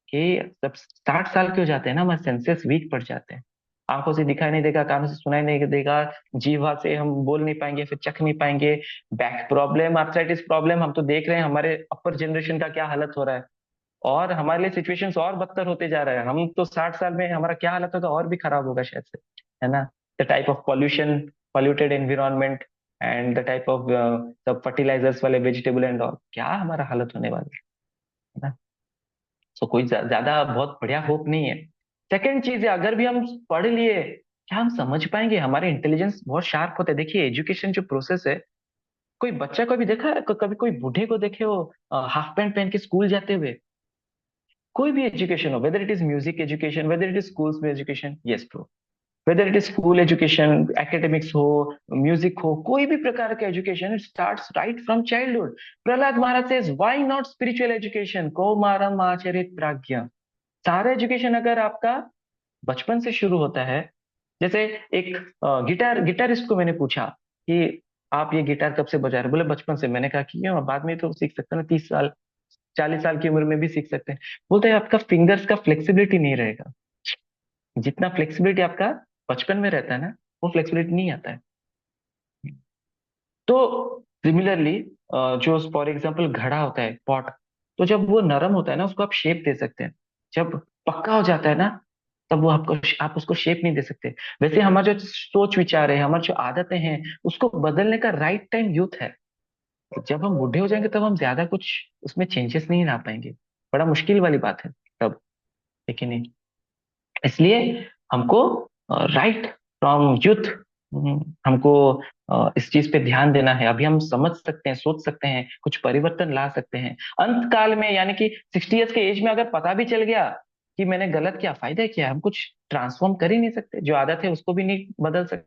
कि जब 60 साल के हो जाते हैं ना, हमारे सेंसेस वीक पड़ जाते हैं। आंखों से दिखाई नहीं देगा, कानों से सुनाई नहीं देगा, जीवा से हम बोल नहीं पाएंगे, फिर चख नहीं पाएंगे। बैक प्रॉब्लम, आर्थराइटिस प्रॉब्लम, हम तो देख रहे हैं हमारे अपर जनरेशन का क्या हालत हो रहा है। और हमारे लिए सिचुएशंस और बदतर होते जा रहा है। हम तो 60 साल में हमारा क्या हालत होगा, और भी खराब होगा शायद से, है ना। The type of pollution, polluted environment, and the type of सब फर्टिलाइजर्स वाले वेजिटेबल एंड ऑल, क्या हमारा हालत होने वाला है ना। सो कोई ज्यादा बहुत बढ़िया होप नहीं है। सेकंड चीज है, अगर भी हम पढ़ लिए, क्या हम समझ पाएंगे? हमारे इंटेलिजेंस बहुत शार्प होते हैं। देखिए एजुकेशन जो प्रोसेस है, कोई बच्चा को भी देखा है, कभी कोई बूढ़े को देखे हो हाफ पैंट पहन के स्कूल जाते हुए? कोई भी एजुकेशन हो, whether it is music education, whether it is schools में education, yes bro, whether it is school education, academics हो, म्यूजिक हो, कोई भी प्रकार का education, it starts right from childhood. Prahlad Maharaj says why not spiritual education, कौमारम आचरित प्राज्ञ। सारा एजुकेशन अगर आपका बचपन से शुरू होता है, जैसे एक गिटारिस्ट को मैंने पूछा कि आप ये गिटार कब से बजा रहे हो? बोले बचपन से। मैंने कहा कि क्यों, बाद में तो सीख सकते हैं ना, 30 साल 40 साल की उम्र में भी सीख सकते हैं। बोलते हैं आपका फिंगर्स का फ्लेक्सिबिलिटी नहीं रहेगा, जितना फ्लेक्सिबिलिटी आपका बचपन में रहता है ना, वो फ्लेक्सिबिलिटी नहीं आता है। तो सिमिलरली जो फॉर एग्जाम्पल घड़ा होता है, पॉट, तो जब वो नरम होता है ना, उसको आप शेप दे सकते हैं। जब पक्का हो जाता है ना, तब वो आपको, आप उसको शेप नहीं दे सकते। वैसे हमारा जो सोच विचार है, हमारी जो आदतें हैं, उसको बदलने का राइट टाइम यूथ है। जब हम बूढ़े हो जाएंगे तब हम ज्यादा कुछ उसमें चेंजेस नहीं ला पाएंगे, बड़ा मुश्किल वाली बात है तब, लेकिन नहीं। इसलिए हमको राइट फ्रॉम यूथ, हमको इस चीज पे ध्यान देना है। अभी हम समझ सकते हैं, सोच सकते हैं, कुछ परिवर्तन ला सकते हैं। अंत काल में, यानी कि 60 ईयर्स के एज में अगर पता भी चल गया कि मैंने गलत किया, फायदा क्या है? हम कुछ ट्रांसफॉर्म कर ही नहीं सकते, जो आदत है उसको भी नहीं बदल सकते,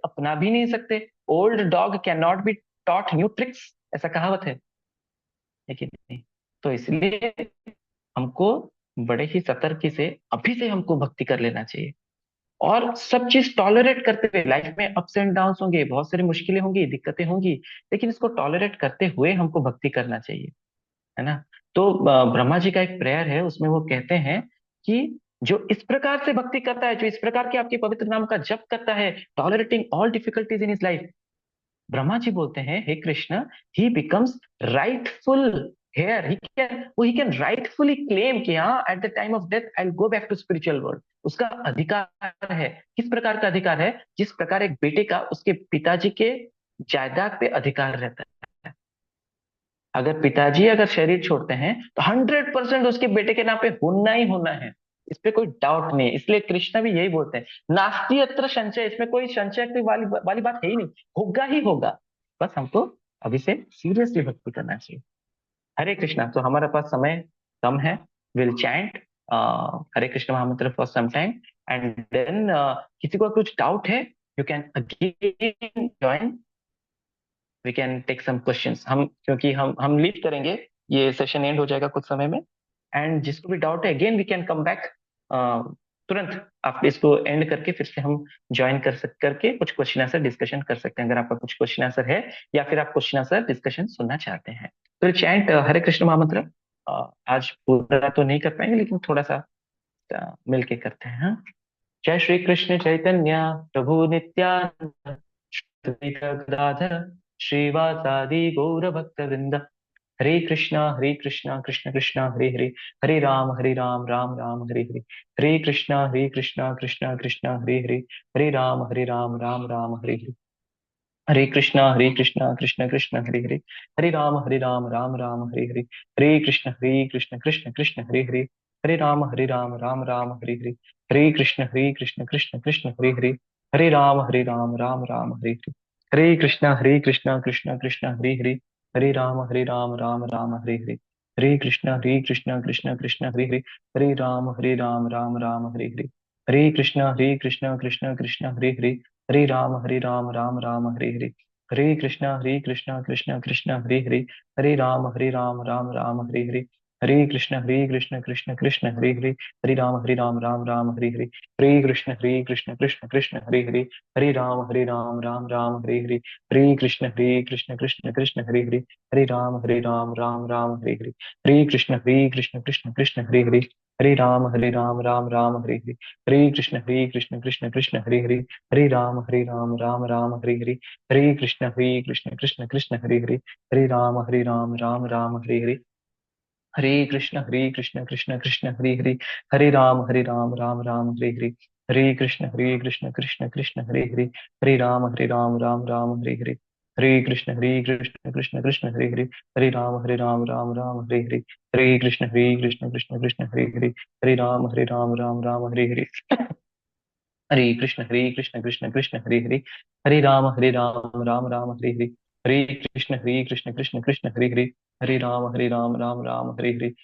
अपना भी नहीं सकते। Old dog can not be taught new tricks, ऐसा कहावत है। लेकिन नहीं, तो इसलिए हमको बड़े ही सतर्क से अभी से हमको भक्ति कर लेना चाहिए। और सब चीज टॉलरेट करते हुए, लाइफ में अप्स एंड डाउन होंगे, बहुत सारी मुश्किलें होंगी, दिक्कतें होंगी, लेकिन इसको टॉलरेट करते हुए हमको भक्ति करना चाहिए, है ना। तो ब्रह्मा जी का एक प्रेयर है, उसमें वो कहते हैं कि जो इस प्रकार से भक्ति करता है, जो इस प्रकार के आपके पवित्र नाम का जप करता है, tolerating all difficulties in his life, Brahma ji बोलते हैं, हे Krishna, he becomes rightful here he can rightfully claim कि हाँ at the time of death I'll go back to spiritual world. उसका अधिकार है। किस प्रकार का अधिकार है? जिस प्रकार एक बेटे का उसके पिताजी के जायदाद पे अधिकार रहता है। अगर पिताजी अगर शरीर छोड़ते हैं तो 100% उसके बेटे के नाम पे होना ही होना है। इस पे कोई डाउट नहीं है। इसलिए कृष्णा भी यही बोलते हैं, नास्ति अत्र संशय, इसमें कोई संशय की वाली बात है ही नहीं, होगा ही होगा। बस हमको अभी से सीरियसली भक्ति करना चाहिए। हरे कृष्णा। तो हमारे पास समय कम है। विल चैंट हरे कृष्ण महामंत्र for some time and then किसी को कुछ डाउट है you can again join, we can take some questions. हम क्योंकि हम लीव करेंगे, ये सेशन एंड हो जाएगा कुछ समय में, एंड जिसको भी डाउट है again we can come back तुरंत। आप इसको एंड करके फिर से हम ज्वाइन करके कुछ क्वेश्चन आंसर डिस्कशन कर सकते हैं, अगर आपका कुछ क्वेश्चन आंसर है या फिर आप क्वेश्चन आंसर डिस्कशन सुनना चाहते हैं। तो चैंट हरे कृष्ण महामंत्र आज पूरा तो नहीं कर पाएंगे लेकिन थोड़ा सा मिलके करते हैं। हाँ? जय श्री कृष्ण चैतन्य प्रभु नित्यानंद, श्री अद्वैत गदाधर श्रीवासादि गौर भक्त वृंद। हरे कृष्णा कृष्ण कृष्ण हरे हरे, हरे राम राम राम हरे हरे, हरे कृष्णा कृष्ण कृष्ण हरे हरे, हरे राम राम राम हरे हरे, हरे कृष्णा कृष्ण कृष्ण हरे हरे, हरे राम राम राम हरे हरे, हरे कृष्ण कृष्ण कृष्ण हरे हरे, हरे राम राम राम हरे हरे, हरे कृष्ण कृष्ण कृष्ण हरे हरे, हरे राम राम राम हरे हरे, हरे कृष्ण कृष्ण कृष्ण हरे हरे, हरे राम राम राम हरे हरे, हरे कृष्ण कृष्ण कृष्ण हरे हरे, हरे राम राम राम हरे हरे, हरे कृष्ण कृष्ण कृष्ण हरे हरे, हरे राम राम राम हरे हरे, हरे कृष्णा कृष्ण कृष्ण हरे हरे, हरे राम राम राम हरे हरे, हरे कृष्ण कृष्ण कृष्ण हरे हरे, हरे राम राम राम हरे हरे, हरे कृष्ण कृष्ण कृष्ण हरे हरे, हरे राम राम राम हरे हरे, हरे कृष्ण कृष्ण कृष्ण हरे हरे, हरे राम राम राम हरे हरे, हरे कृष्ण कृष्ण कृष्ण हरे हरे, हरे राम राम राम हरे हरे, हरे कृष्ण कृष्ण कृष्ण हरे हरे, हरे राम राम राम हरे हरे, हरे कृष्ण कृष्ण कृष्ण हरे हरे, हरे राम राम राम हरे हरे, हरे कृष्ण कृष्ण कृष्ण हरे हरे, हरे राम राम राम हरे हरे, हरे कृष्ण कृष्ण कृष्ण हरे हरे, हरे राम राम राम हरे हरे, हरे कृष्ण कृष्ण कृष्ण हरे हरे, हरे राम राम राम हरे हरे, हरे कृष्ण कृष्ण कृष्ण हरे हरे, हरे राम राम राम हरे हरे, हरे कृष्ण कृष्ण कृष्ण हरे हरे, हरे राम राम राम हरे हरे, हरे कृष्ण कृष्ण कृष्ण हरे हरे, हरे राम राम राम हरे हरे, हरे कृष्ण कृष्ण कृष्ण हरे हरे, हरे राम राम राम हरे हरे, हरे कृष्ण कृष्ण कृष्ण हरे हरे, हरे राम राम राम हरे हरे,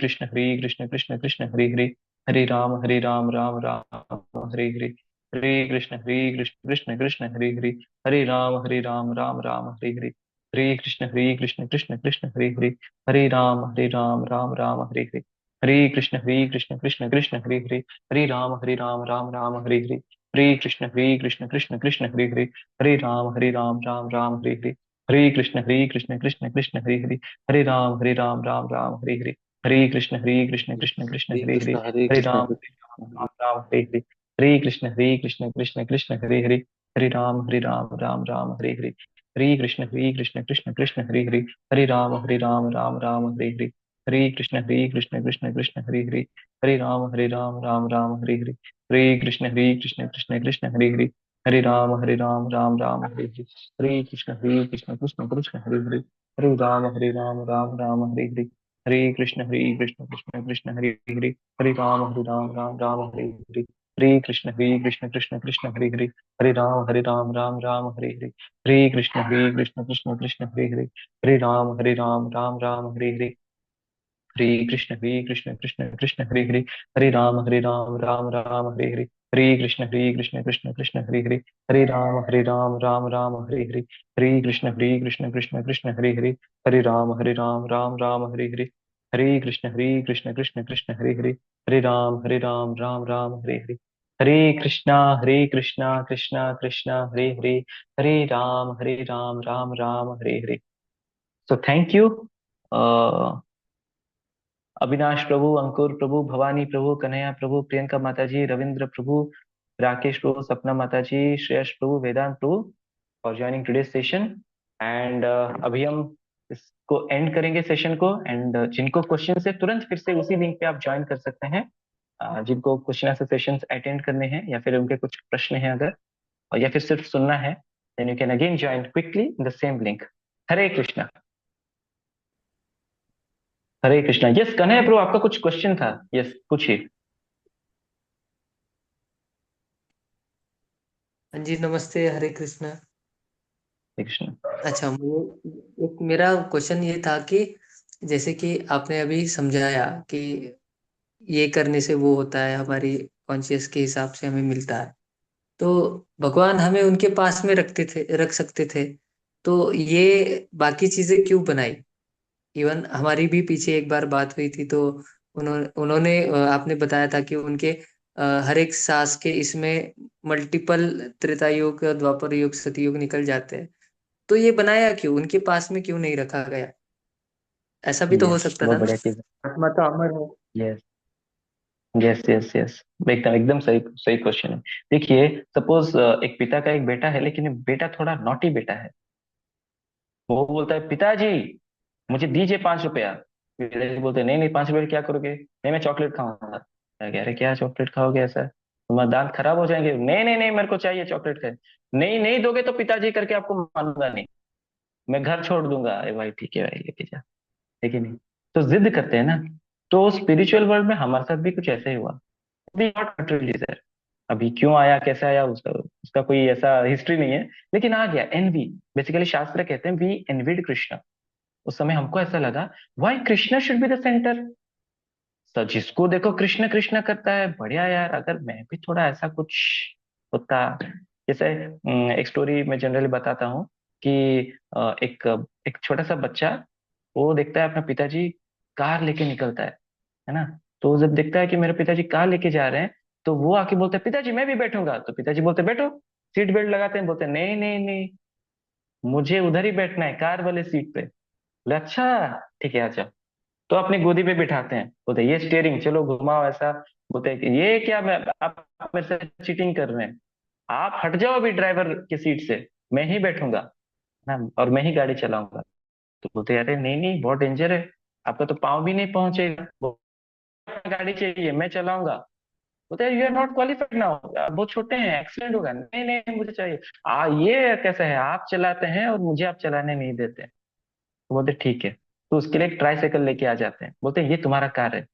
हरे कृष्ण कृष्ण कृष्ण हरे हरे, हरे राम राम राम हरे हरे, हरे कृष्ण कृष्ण कृष्ण हरे हरे, हरे राम राम राम हरे हरे, हरे कृष्ण कृष्ण कृष्ण हरे हरे, हरे राम राम राम हरे हरे, हरे कृष्ण कृष्ण कृष्ण हरे हरे, हरे राम राम राम हरे हरे, हरे कृष्ण कृष्ण कृष्ण हरे हरे हरे, कृष्ण हरे हरे कृष्ण राम राम राम हरे हरे, हरे कृष्ण कृष्ण कृष्ण हरे हरे, हरे राम राम राम हरे हरे, हरे कृष्ण कृष्ण कृष्ण हरे हरे, हरे राम राम राम हरे हरे, हरे कृष्ण कृष्ण कृष्ण हरे हरे, हरे राम राम राम हरे हरे, हरे कृष्ण कृष्ण कृष्ण हरे हरे, हरे राम राम राम हरे हरे, हरे कृष्ण कृष्ण कृष्ण हरे हरे, हरे राम राम राम हरे हरे, हरे कृष्ण कृष्ण कृष्ण हरे हरे, हरे राम राम राम हरे हरे, हरे कृष्ण कृष्ण कृष्ण हरे हरे, हरे राम राम राम हरे हरे, हरे कृष्ण कृष्ण कृष्ण हरे हरे, हरे राम राम राम हरे हरे, हरे कृष्ण कृष्ण कृष्ण हरे हरे, हरे राम राम राम हरे हरे, हरे कृष्ण कृष्ण कृष्ण हरे हरे, हरे राम राम राम हरे हरे, हरे कृष्ण कृष्ण कृष्ण हरे हरे, हरे राम राम राम हरे हरे, हरे कृष्ण कृष्ण कृष्ण हरे हरे, हरे राम राम राम हरे हरे, हरे कृष्णा कृष्णा कृष्णा हरे हरे, हरे राम राम हरे हरे। So thank you Avinash Prabhu, Ankur Prabhu, Bhavani Prabhu, Kanhaiya Prabhu, Priyanka Mata ji, Ravindra Prabhu, Rakesh Prabhu, Sapna माता ji, Shreyas Prabhu, Vedant Prabhu for joining today session. And अभी हम इसको एंड करेंगे सेशन को। एंड जिनको क्वेश्चन है तुरंत फिर से उसी लिंक पे आप ज्वाइन कर सकते हैं। जिनको क्वेश्चन आंसर सेशंस अटेंड करने हैं या फिर उनके कुछ प्रश्न हैं अगर, और या फिर सिर्फ सुनना है, then you can again join quickly in the same link. Hare Krishna. Hare Krishna. Yes Kanhaiya प्रो, आपका कुछ क्वेश्चन था, यस पूछिए। हाँ जी, नमस्ते, हरे कृष्णा। हरे कृष्णा। अच्छा, मुझे एक मेरा क्वेश्चन ये था कि जैसे कि आपने अभी समझाया कि ये करने से वो होता है, हमारी कॉन्शियस के हिसाब से हमें मिलता है, तो भगवान हमें उनके पास में रख सकते थे, तो ये बाकी चीजें क्यों बनाई? इवन हमारी भी पीछे एक बार बात हुई थी, तो उन्होंने आपने बताया था कि उनके हर एक सांस के इसमें मल्टीपल त्रेता युग, द्वापर युग, सतयुग निकल जाते हैं, तो ये बनाया क्यों, उनके पास में क्यों नहीं रखा गया? ऐसा भी तो हो यस, सकता था बहुत ना, बढ़िया चीज आत्मा तो अमर है। है। यस यस यस यस, एकदम एकदम सही सही क्वेश्चन है। देखिए, सपोज एक पिता का एक बेटा है, लेकिन बेटा थोड़ा नॉटी बेटा है। वो बोलता है पिताजी मुझे दीजिए 5 रुपया। पिताजी बोलते हैं नहीं नहीं, 5 रुपये क्या करोगे? नहीं मैं चॉकलेट खाऊंगा। मैं कह रहे क्या चॉकलेट खाओगे, ऐसा तुम्हारे दांत खराब हो जाएंगे। नहीं नहीं नहीं, मेरे को चाहिए चॉकलेट खाए। नहीं नहीं दोगे तो पिताजी करके आपको मानूंगा नहीं, मैं घर छोड़ दूंगा। अरे भाई ठीक है भाई, लेके जा। है कि नहीं? तो जिद करते हैं ना। तो स्पिरिचुअल वर्ल्ड में हमारे साथ भी कुछ ऐसा ही हुआ। अभी नॉट मटेरियलिस्ट, अभी क्यों आया कैसे आया उसका उसका कोई ऐसा हिस्ट्री नहीं है, लेकिन आ गया एनवी। बेसिकली शास्त्र कहते हैं वी एनविड कृष्ण। उस समय हमको ऐसा लगा why Krishna should be the centre. तो जिसको देखो कृष्ण कृष्ण करता है, बढ़िया यार, अगर मैं भी थोड़ा ऐसा कुछ होता। जैसे एक स्टोरी मैं जनरली बताता हूँ कि एक एक छोटा सा बच्चा, वो देखता है अपना पिताजी कार लेके निकलता है ना। तो वो जब देखता है कि मेरे पिताजी कार लेके जा रहे हैं, तो वो आके बोलता है पिताजी मैं भी बैठूंगा। तो पिताजी बोलते बैठो। सीट बेल्ट लगाते हैं, बोलते हैं नहीं नहीं नहीं, मुझे उधर ही बैठना है कार वाले सीट पे। बोले अच्छा ठीक है अच्छा। तो अपनी गोदी पे बिठाते हैं, बोलते हैं, ये स्टीयरिंग चलो घुमाओ ऐसा। बोलते हैं कि ये क्या, मैं आप मेरे से चीटिंग कर रहे हैं, आप हट जाओ अभी ड्राइवर की सीट से, मैं ही बैठूंगा ना और मैं ही गाड़ी चलाऊंगा। तो बोलते हैं अरे नहीं नहीं बहुत डेंजर है, आपका तो पाँव भी नहीं पहुंचेगा। गाड़ी चाहिए मैं चलाऊंगा। बोलते हैं you are not qualified now, बहुत छोटे हैं एक्सीडेंट होगा। नहीं नहीं मुझे चाहिए। ये कैसा है, आप चलाते हैं और मुझे आप चलाने नहीं देते। तो बोलते ठीक है। तो उसके लिए एक ट्राईसाइकिल लेके आ जाते हैं, बोलते हैं ये तुम्हारा कार है,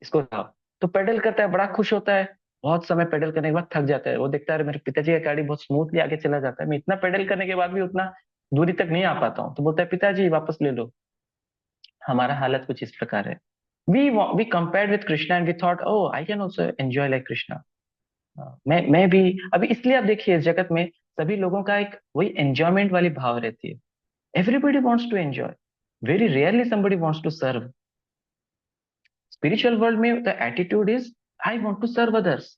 इसको लाओ। तो पेडल करता है, बड़ा खुश होता है। बहुत समय पेडल करने के बाद थक जाता है, वो देखता है मेरे पिताजी का गाड़ी बहुत स्मूथली आगे चला जाता है, मैं इतना पेडल करने के बाद भी उतना दूरी तक नहीं आ पाता हूँ। तो बोलता है पिताजी वापस ले लो। हमारा हालत कुछ इस प्रकार है। We compared with Krishna and we thought oh I can also enjoy like Krishna. मैं भी। अभी इसलिए आप देखिए इस जगत में सभी लोगों का एक वही एंजॉयमेंट वाली भाव रहती है। Everybody wants to enjoy, very rarely somebody wants to serve. Spiritual world में the attitude is I want to serve others,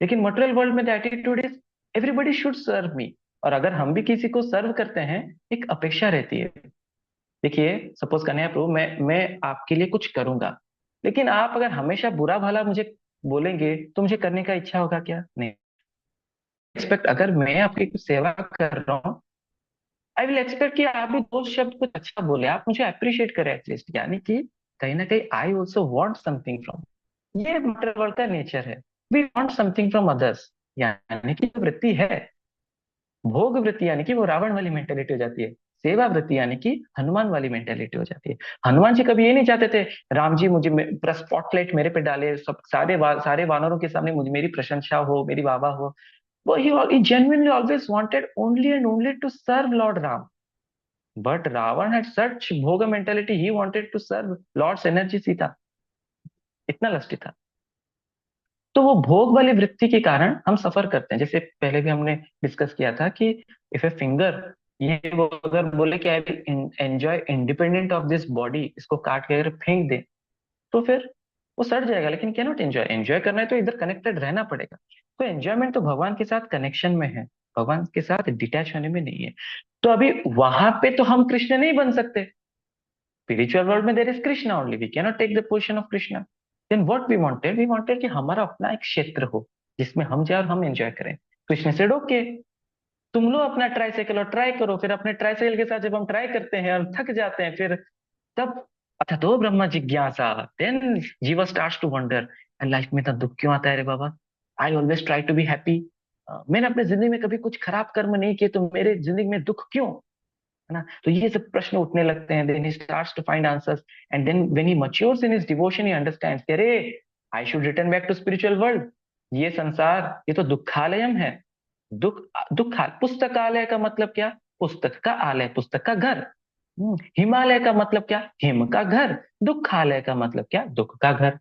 लेकिन मटेरियल वर्ल्ड में the attitude is everybody should serve me. और अगर हम भी किसी को सर्व करते हैं, एक अपेक्षा रहती है। देखिए सपोज कन्हैया प्रभु, मैं आपके लिए कुछ करूंगा, लेकिन आप अगर हमेशा बुरा भला मुझे बोलेंगे तो मुझे करने का इच्छा होगा क्या? नहीं। एक्सपेक्ट, अगर मैं आपकी कुछ सेवा कर रहा हूँ, आई विल एक्सपेक्ट कि आप भी दो शब्द कुछ अच्छा बोले, आप मुझे अप्रिशिएट करें एटलीस्ट, यानी कि कहीं ना कहीं I also want something from. ये मटेरियल वर्ल्ड का नेचर है। We want something from others, यानी कि जो वृत्ति है, भोग वृत्ति यानी कि वो रावण वाली मेंटेलिटी हो जाती है। सेवा वृत्ति यानी कि हनुमान वाली मेंटेलिटी हो जाती है। हनुमान जी कभी ये नहीं चाहते थे राम जी मुझे स्पॉटलाइट मेरे पे डाले, सब सारे वानरों के सामने मुझे मेरी प्रशंसा हो, मेरी वाह वाह हो। वो he genuinely always wanted only and only to serve Lord Ram. But Ravan had such bhoga mentality, he wanted to serve Lord's energy Sita. इतना लस्टी था। तो वो भोग वाली वृत्ति के कारण हम सफर करते हैं। जैसे पहले भी हमने डिस्कस किया था कि इफ ए फिंगर, ये वो अगर बोले कि I will enjoy independent of this body, इसको काट के अगर फेंक दे तो फिर वो सड़ जाएगा। लेकिन कैन नॉट एंजॉय, एंजॉय करना है तो इधर कनेक्टेड रहना पड़ेगा। तो एंजॉयमेंट तो भगवान के साथ कनेक्शन में है, भगवान के साथ डिटैच होने में नहीं है। तो अभी वहां पे तो हम कृष्ण नहीं बन सकते। स्पिरिचुअल वर्ल्ड में there is Krishna only, we can not take the position of Krishna. Then what we wanted कि हमारा अपना एक क्षेत्र हो जिसमें हम जाए और हम एंजॉय करें। कृष्ण सेड ओके, तुम लो अपना ट्राईसाइकिल और ट्राई करो, फिर अपने ट्राईसाइकिल के साथ जब हम ट्राई करते हैं और थक जाते हैं, फिर तब अच्छा तो ब्रह्म जिज्ञासा, देन जीवा स्टार्ट्स टू वंडर, लाइफ में इतना दुख क्यों आता है रे बाबा। I always try to be happy, मैंने अपने जिंदगी में कभी कुछ खराब कर्म नहीं किए, तो मेरे जिंदगी में दुख क्यों, है ना। तो ये सब प्रश्न उठने लगते हैं, then he starts to find answers, and then when he matures in his devotion he understands, अरे I should return back to spiritual world. ये संसार ये तो दुखालयम है। दुख, पुस्तकालय का मतलब क्या, पुस्तक का आलय, पुस्तक का घर। हिमालय का मतलब क्या, हिम का घर। दुखालय का मतलब क्या, दुख का घर।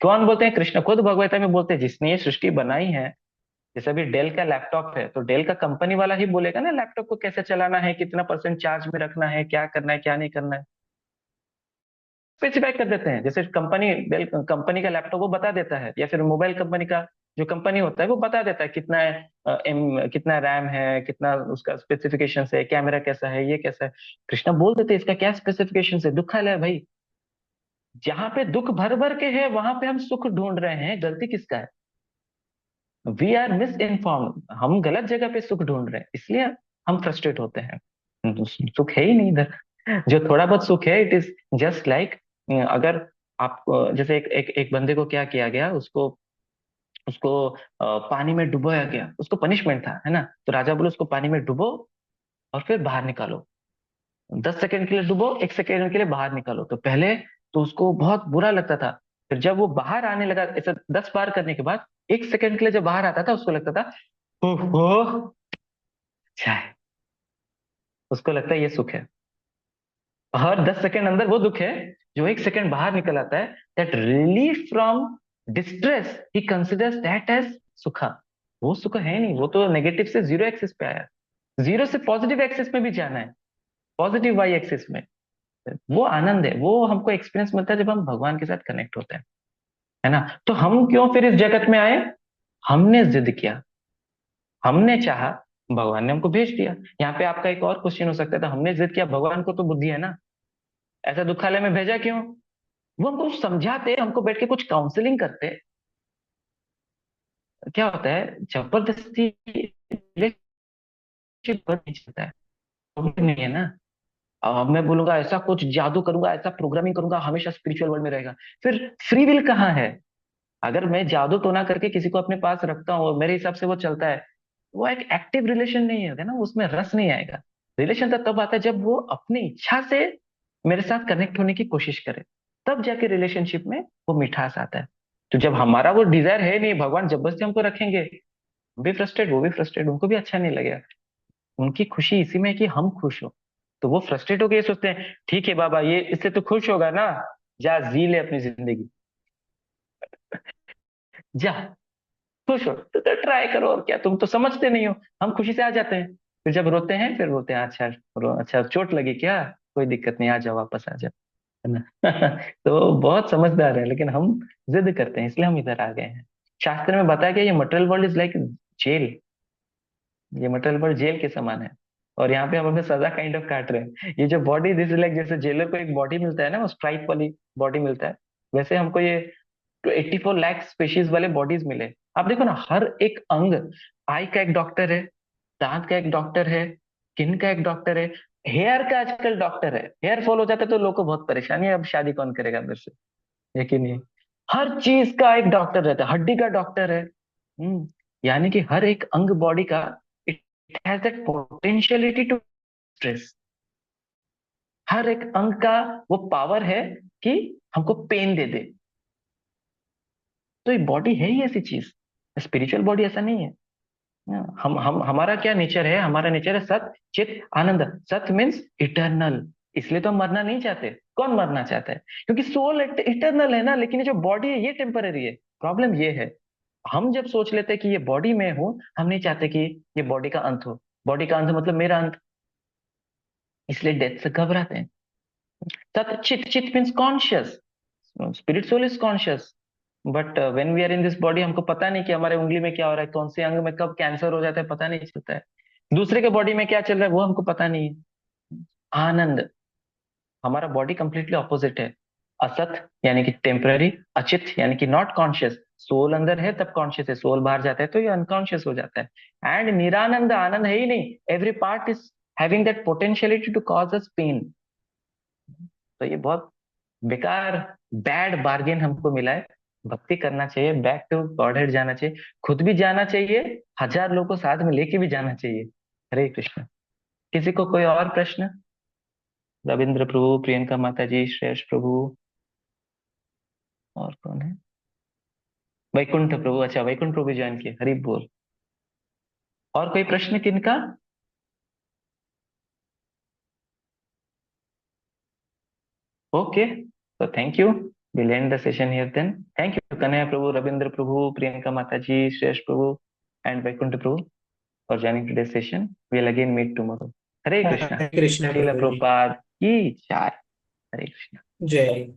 कौन बोलते हैं, कृष्ण खुद भगवत में बोलते हैं, जिसने ये सृष्टि बनाई है। जैसे अभी डेल का लैपटॉप है, तो डेल का कंपनी वाला ही बोलेगा ना लैपटॉप को कैसे चलाना है, कितना परसेंट चार्ज में रखना है, क्या करना है क्या नहीं करना है, स्पेसिफाई कर देते हैं। जैसे कंपनी डेल कंपनी का लैपटॉप वो बता देता है, या फिर मोबाइल कंपनी का जो कंपनी होता है वो बता देता है कितना है, कितना रैम है, कितना उसका स्पेसिफिकेशन है, कैमरा कैसा है, ये कैसा है। कृष्णा बोल देते हैं इसका क्या स्पेसिफिकेशन है, दुखालय भाई। जहां पे दुख भर भर के है वहां पे हम सुख ढूंढ रहे हैं, गलती किसका है, वी आर मिस इन्फॉर्म, हम गलत जगह पे सुख ढूंढ रहे हैं, इसलिए हम फ्रस्ट्रेट होते हैं। सुख है ही नहीं इधर, जो थोड़ा बहुत सुख है इट इज जस्ट लाइक, अगर आप जैसे एक बंदे को क्या किया गया, उसको उसको पानी में डुबोया गया, उसको पनिशमेंट था, है ना। तो राजा बोले उसको पानी में डुबो और फिर बाहर निकालो, 10 सेकंड के लिए डुबो, 1 सेकंड के लिए बाहर निकालो। तो पहले तो उसको बहुत बुरा लगता था, फिर जब वो बाहर आने लगा ऐसा 10 बार करने के बाद, 1 सेकंड के लिए जब बाहर आता था उसको लगता था ओहो, अच्छा है, उसको लगता है ये सुख है। हर 10 सेकंड अंदर वो दुख है, जो 1 सेकंड बाहर निकल आता है, that relief from distress he considers that as सुखा। वो सुख है नहीं, वो तो नेगेटिव से जीरो एक्सिस पे आया, जीरो से पॉजिटिव एक्सिस में भी जाना है, पॉजिटिव वाई एक्सिस में। वो आनंद है, वो हमको एक्सपीरियंस मिलता है जब हम भगवान के साथ कनेक्ट होते हैं, है ना। तो हम क्यों फिर इस जगत में आए, हमने जिद किया, हमने चाहा, भगवान ने हमको भेज दिया। यहाँ पे आपका एक और क्वेश्चन हो सकता था, हमने जिद किया, भगवान को तो बुद्धि है ना, ऐसा दुखालय में भेजा क्यों। वो हमको समझाते, हमको बैठ के कुछ काउंसलिंग करते। क्या होता है, जबरदस्ती रिलेशनशिप नहीं चलता है, नहीं है ना। अब मैं बोलूंगा ऐसा कुछ जादू करूंगा, ऐसा प्रोग्रामिंग करूंगा, हमेशा स्पिरिचुअल वर्ल्ड में रहेगा, फिर फ्री विल कहाँ है। अगर मैं जादू टोना करके किसी को अपने पास रखता हूँ और मेरे हिसाब से वो चलता है, वो एक एक्टिव रिलेशन नहीं होगा ना, उसमें रस नहीं आएगा। रिलेशन तो तब आता है जब वो अपनी इच्छा से मेरे साथ कनेक्ट होने की कोशिश करे, तब जाके रिलेशनशिप में वो मिठास आता है। तो जब हमारा वो डिजायर है नहीं, भगवान जबरदस्ती हमको रखेंगे, हम भी फ्रस्ट्रेट, वो भी फ्रस्ट्रेट, उनको भी अच्छा नहीं लगेगा। उनकी खुशी इसी में है कि हम खुश हो। तो वो फ्रस्ट्रेट होके ये सोचते हैं, ठीक है बाबा ये इससे तो खुश होगा ना, जा जी ले अपनी जिंदगी, जा खुश हो तो ट्राई करो, और क्या, तुम तो समझते नहीं हो। हम खुशी से आ जाते हैं, फिर जब रोते हैं फिर बोलते हैं अच्छा अच्छा चोट लगी क्या, कोई दिक्कत नहीं, आ जाओ वापस आ जाओ, है ना। तो बहुत समझदार है, लेकिन हम जिद करते हैं, इसलिए हम इधर आ गए हैं। शास्त्र में बताया गया ये material world is like jail, ये मटेरियल वर्ल्ड जेल के समान है, और यहाँ पे हम अपने सजा काइंड ऑफ काट रहे हैं। ये जो बॉडी दिस इज लाइक, जैसे जेलर को एक बॉडी मिलता है ना, वो स्ट्राइप वाली बॉडी मिलता है, वैसे हमको ये 84 लाख स्पेशीज वाले बॉडीज मिले। आप देखो ना, हर एक अंग, आई का एक डॉक्टर है, दांत का एक डॉक्टर है, स्किन का एक डॉक्टर है, हेयर का आजकल डॉक्टर है। हेयर फॉल हो जाता है तो लोग को बहुत परेशानी है, अब शादी कौन करेगा मेरे से, यकीन नहीं। हर चीज का एक डॉक्टर रहता है, हड्डी का डॉक्टर है। यानी कि हर एक अंग बॉडी का, it has that potentiality to stress. हर एक अंग का वो पावर है कि हमको पेन दे दे। तो ये बॉडी है ही ऐसी चीज, स्पिरिचुअल बॉडी ऐसा नहीं है। हम हमारा क्या नेचर है, हमारा नेचर है सत चित आनंद। सत मीन्स इटर्नल, इसलिए तो हम मरना नहीं चाहते। कौन मरना चाहता है, क्योंकि सोल इटर्नल है ना, लेकिन ये जो बॉडी है ये टेम्पररी है। प्रॉब्लम ये है, हम जब सोच लेते हैं कि ये बॉडी में हूं, हम नहीं चाहते कि ये बॉडी का अंत हो। बॉडी का अंत मतलब मेरा अंत, इसलिए डेथ से घबराते हैं। सत चित, चित means conscious, spirit soul is conscious, but when we are in this body हमको पता नहीं कि हमारे उंगली में क्या हो रहा है, कौन से अंग में कब कैंसर हो जाता है पता नहीं चलता है, दूसरे के बॉडी में क्या चल रहा है वो हमको पता नहीं है। आनंद, हमारा बॉडी कंप्लीटली ऑपोजिट है। असत यानी कि टेम्पररी, अचित यानी कि नॉट कॉन्शियस, सोल अंदर है तब कॉन्शियस है, सोल बाहर जाता है तो ये अनकॉन्शियस हो जाता है। एंड निरानंद आनंद है ही नहीं, every part is having that potentiality to cause us pain. तो ये बहुत बेकार बैड बार्गेन हमको मिला है। भक्ति करना चाहिए, बैक टू गॉडहेड जाना चाहिए, खुद भी जाना चाहिए, 1000 लोगों को साथ में लेके भी जाना चाहिए। हरे कृष्ण। किसी को कोई और प्रश्न? रविंद्र प्रभु, प्रियंका माता जी, श्रेष्ठ प्रभु, और कौन है? वैकुंठ प्रभु, अच्छा वैकुंठ प्रभु ज्वाइन किए, हरि बोल। और कोई प्रश्न किनका? ओके, तो thank you, we'll end the session here then. Thank you Kanaya Prabhu, Rabindra Prabhu, Priyanka Mataji, Shresh Prabhu, and Vaikuntha Prabhu for joining today's session. We'll again meet tomorrow. Hare Krishna. Hare Krishna Srila Prabhu ji. Prabhupada ki jai. Hare Krishna. जय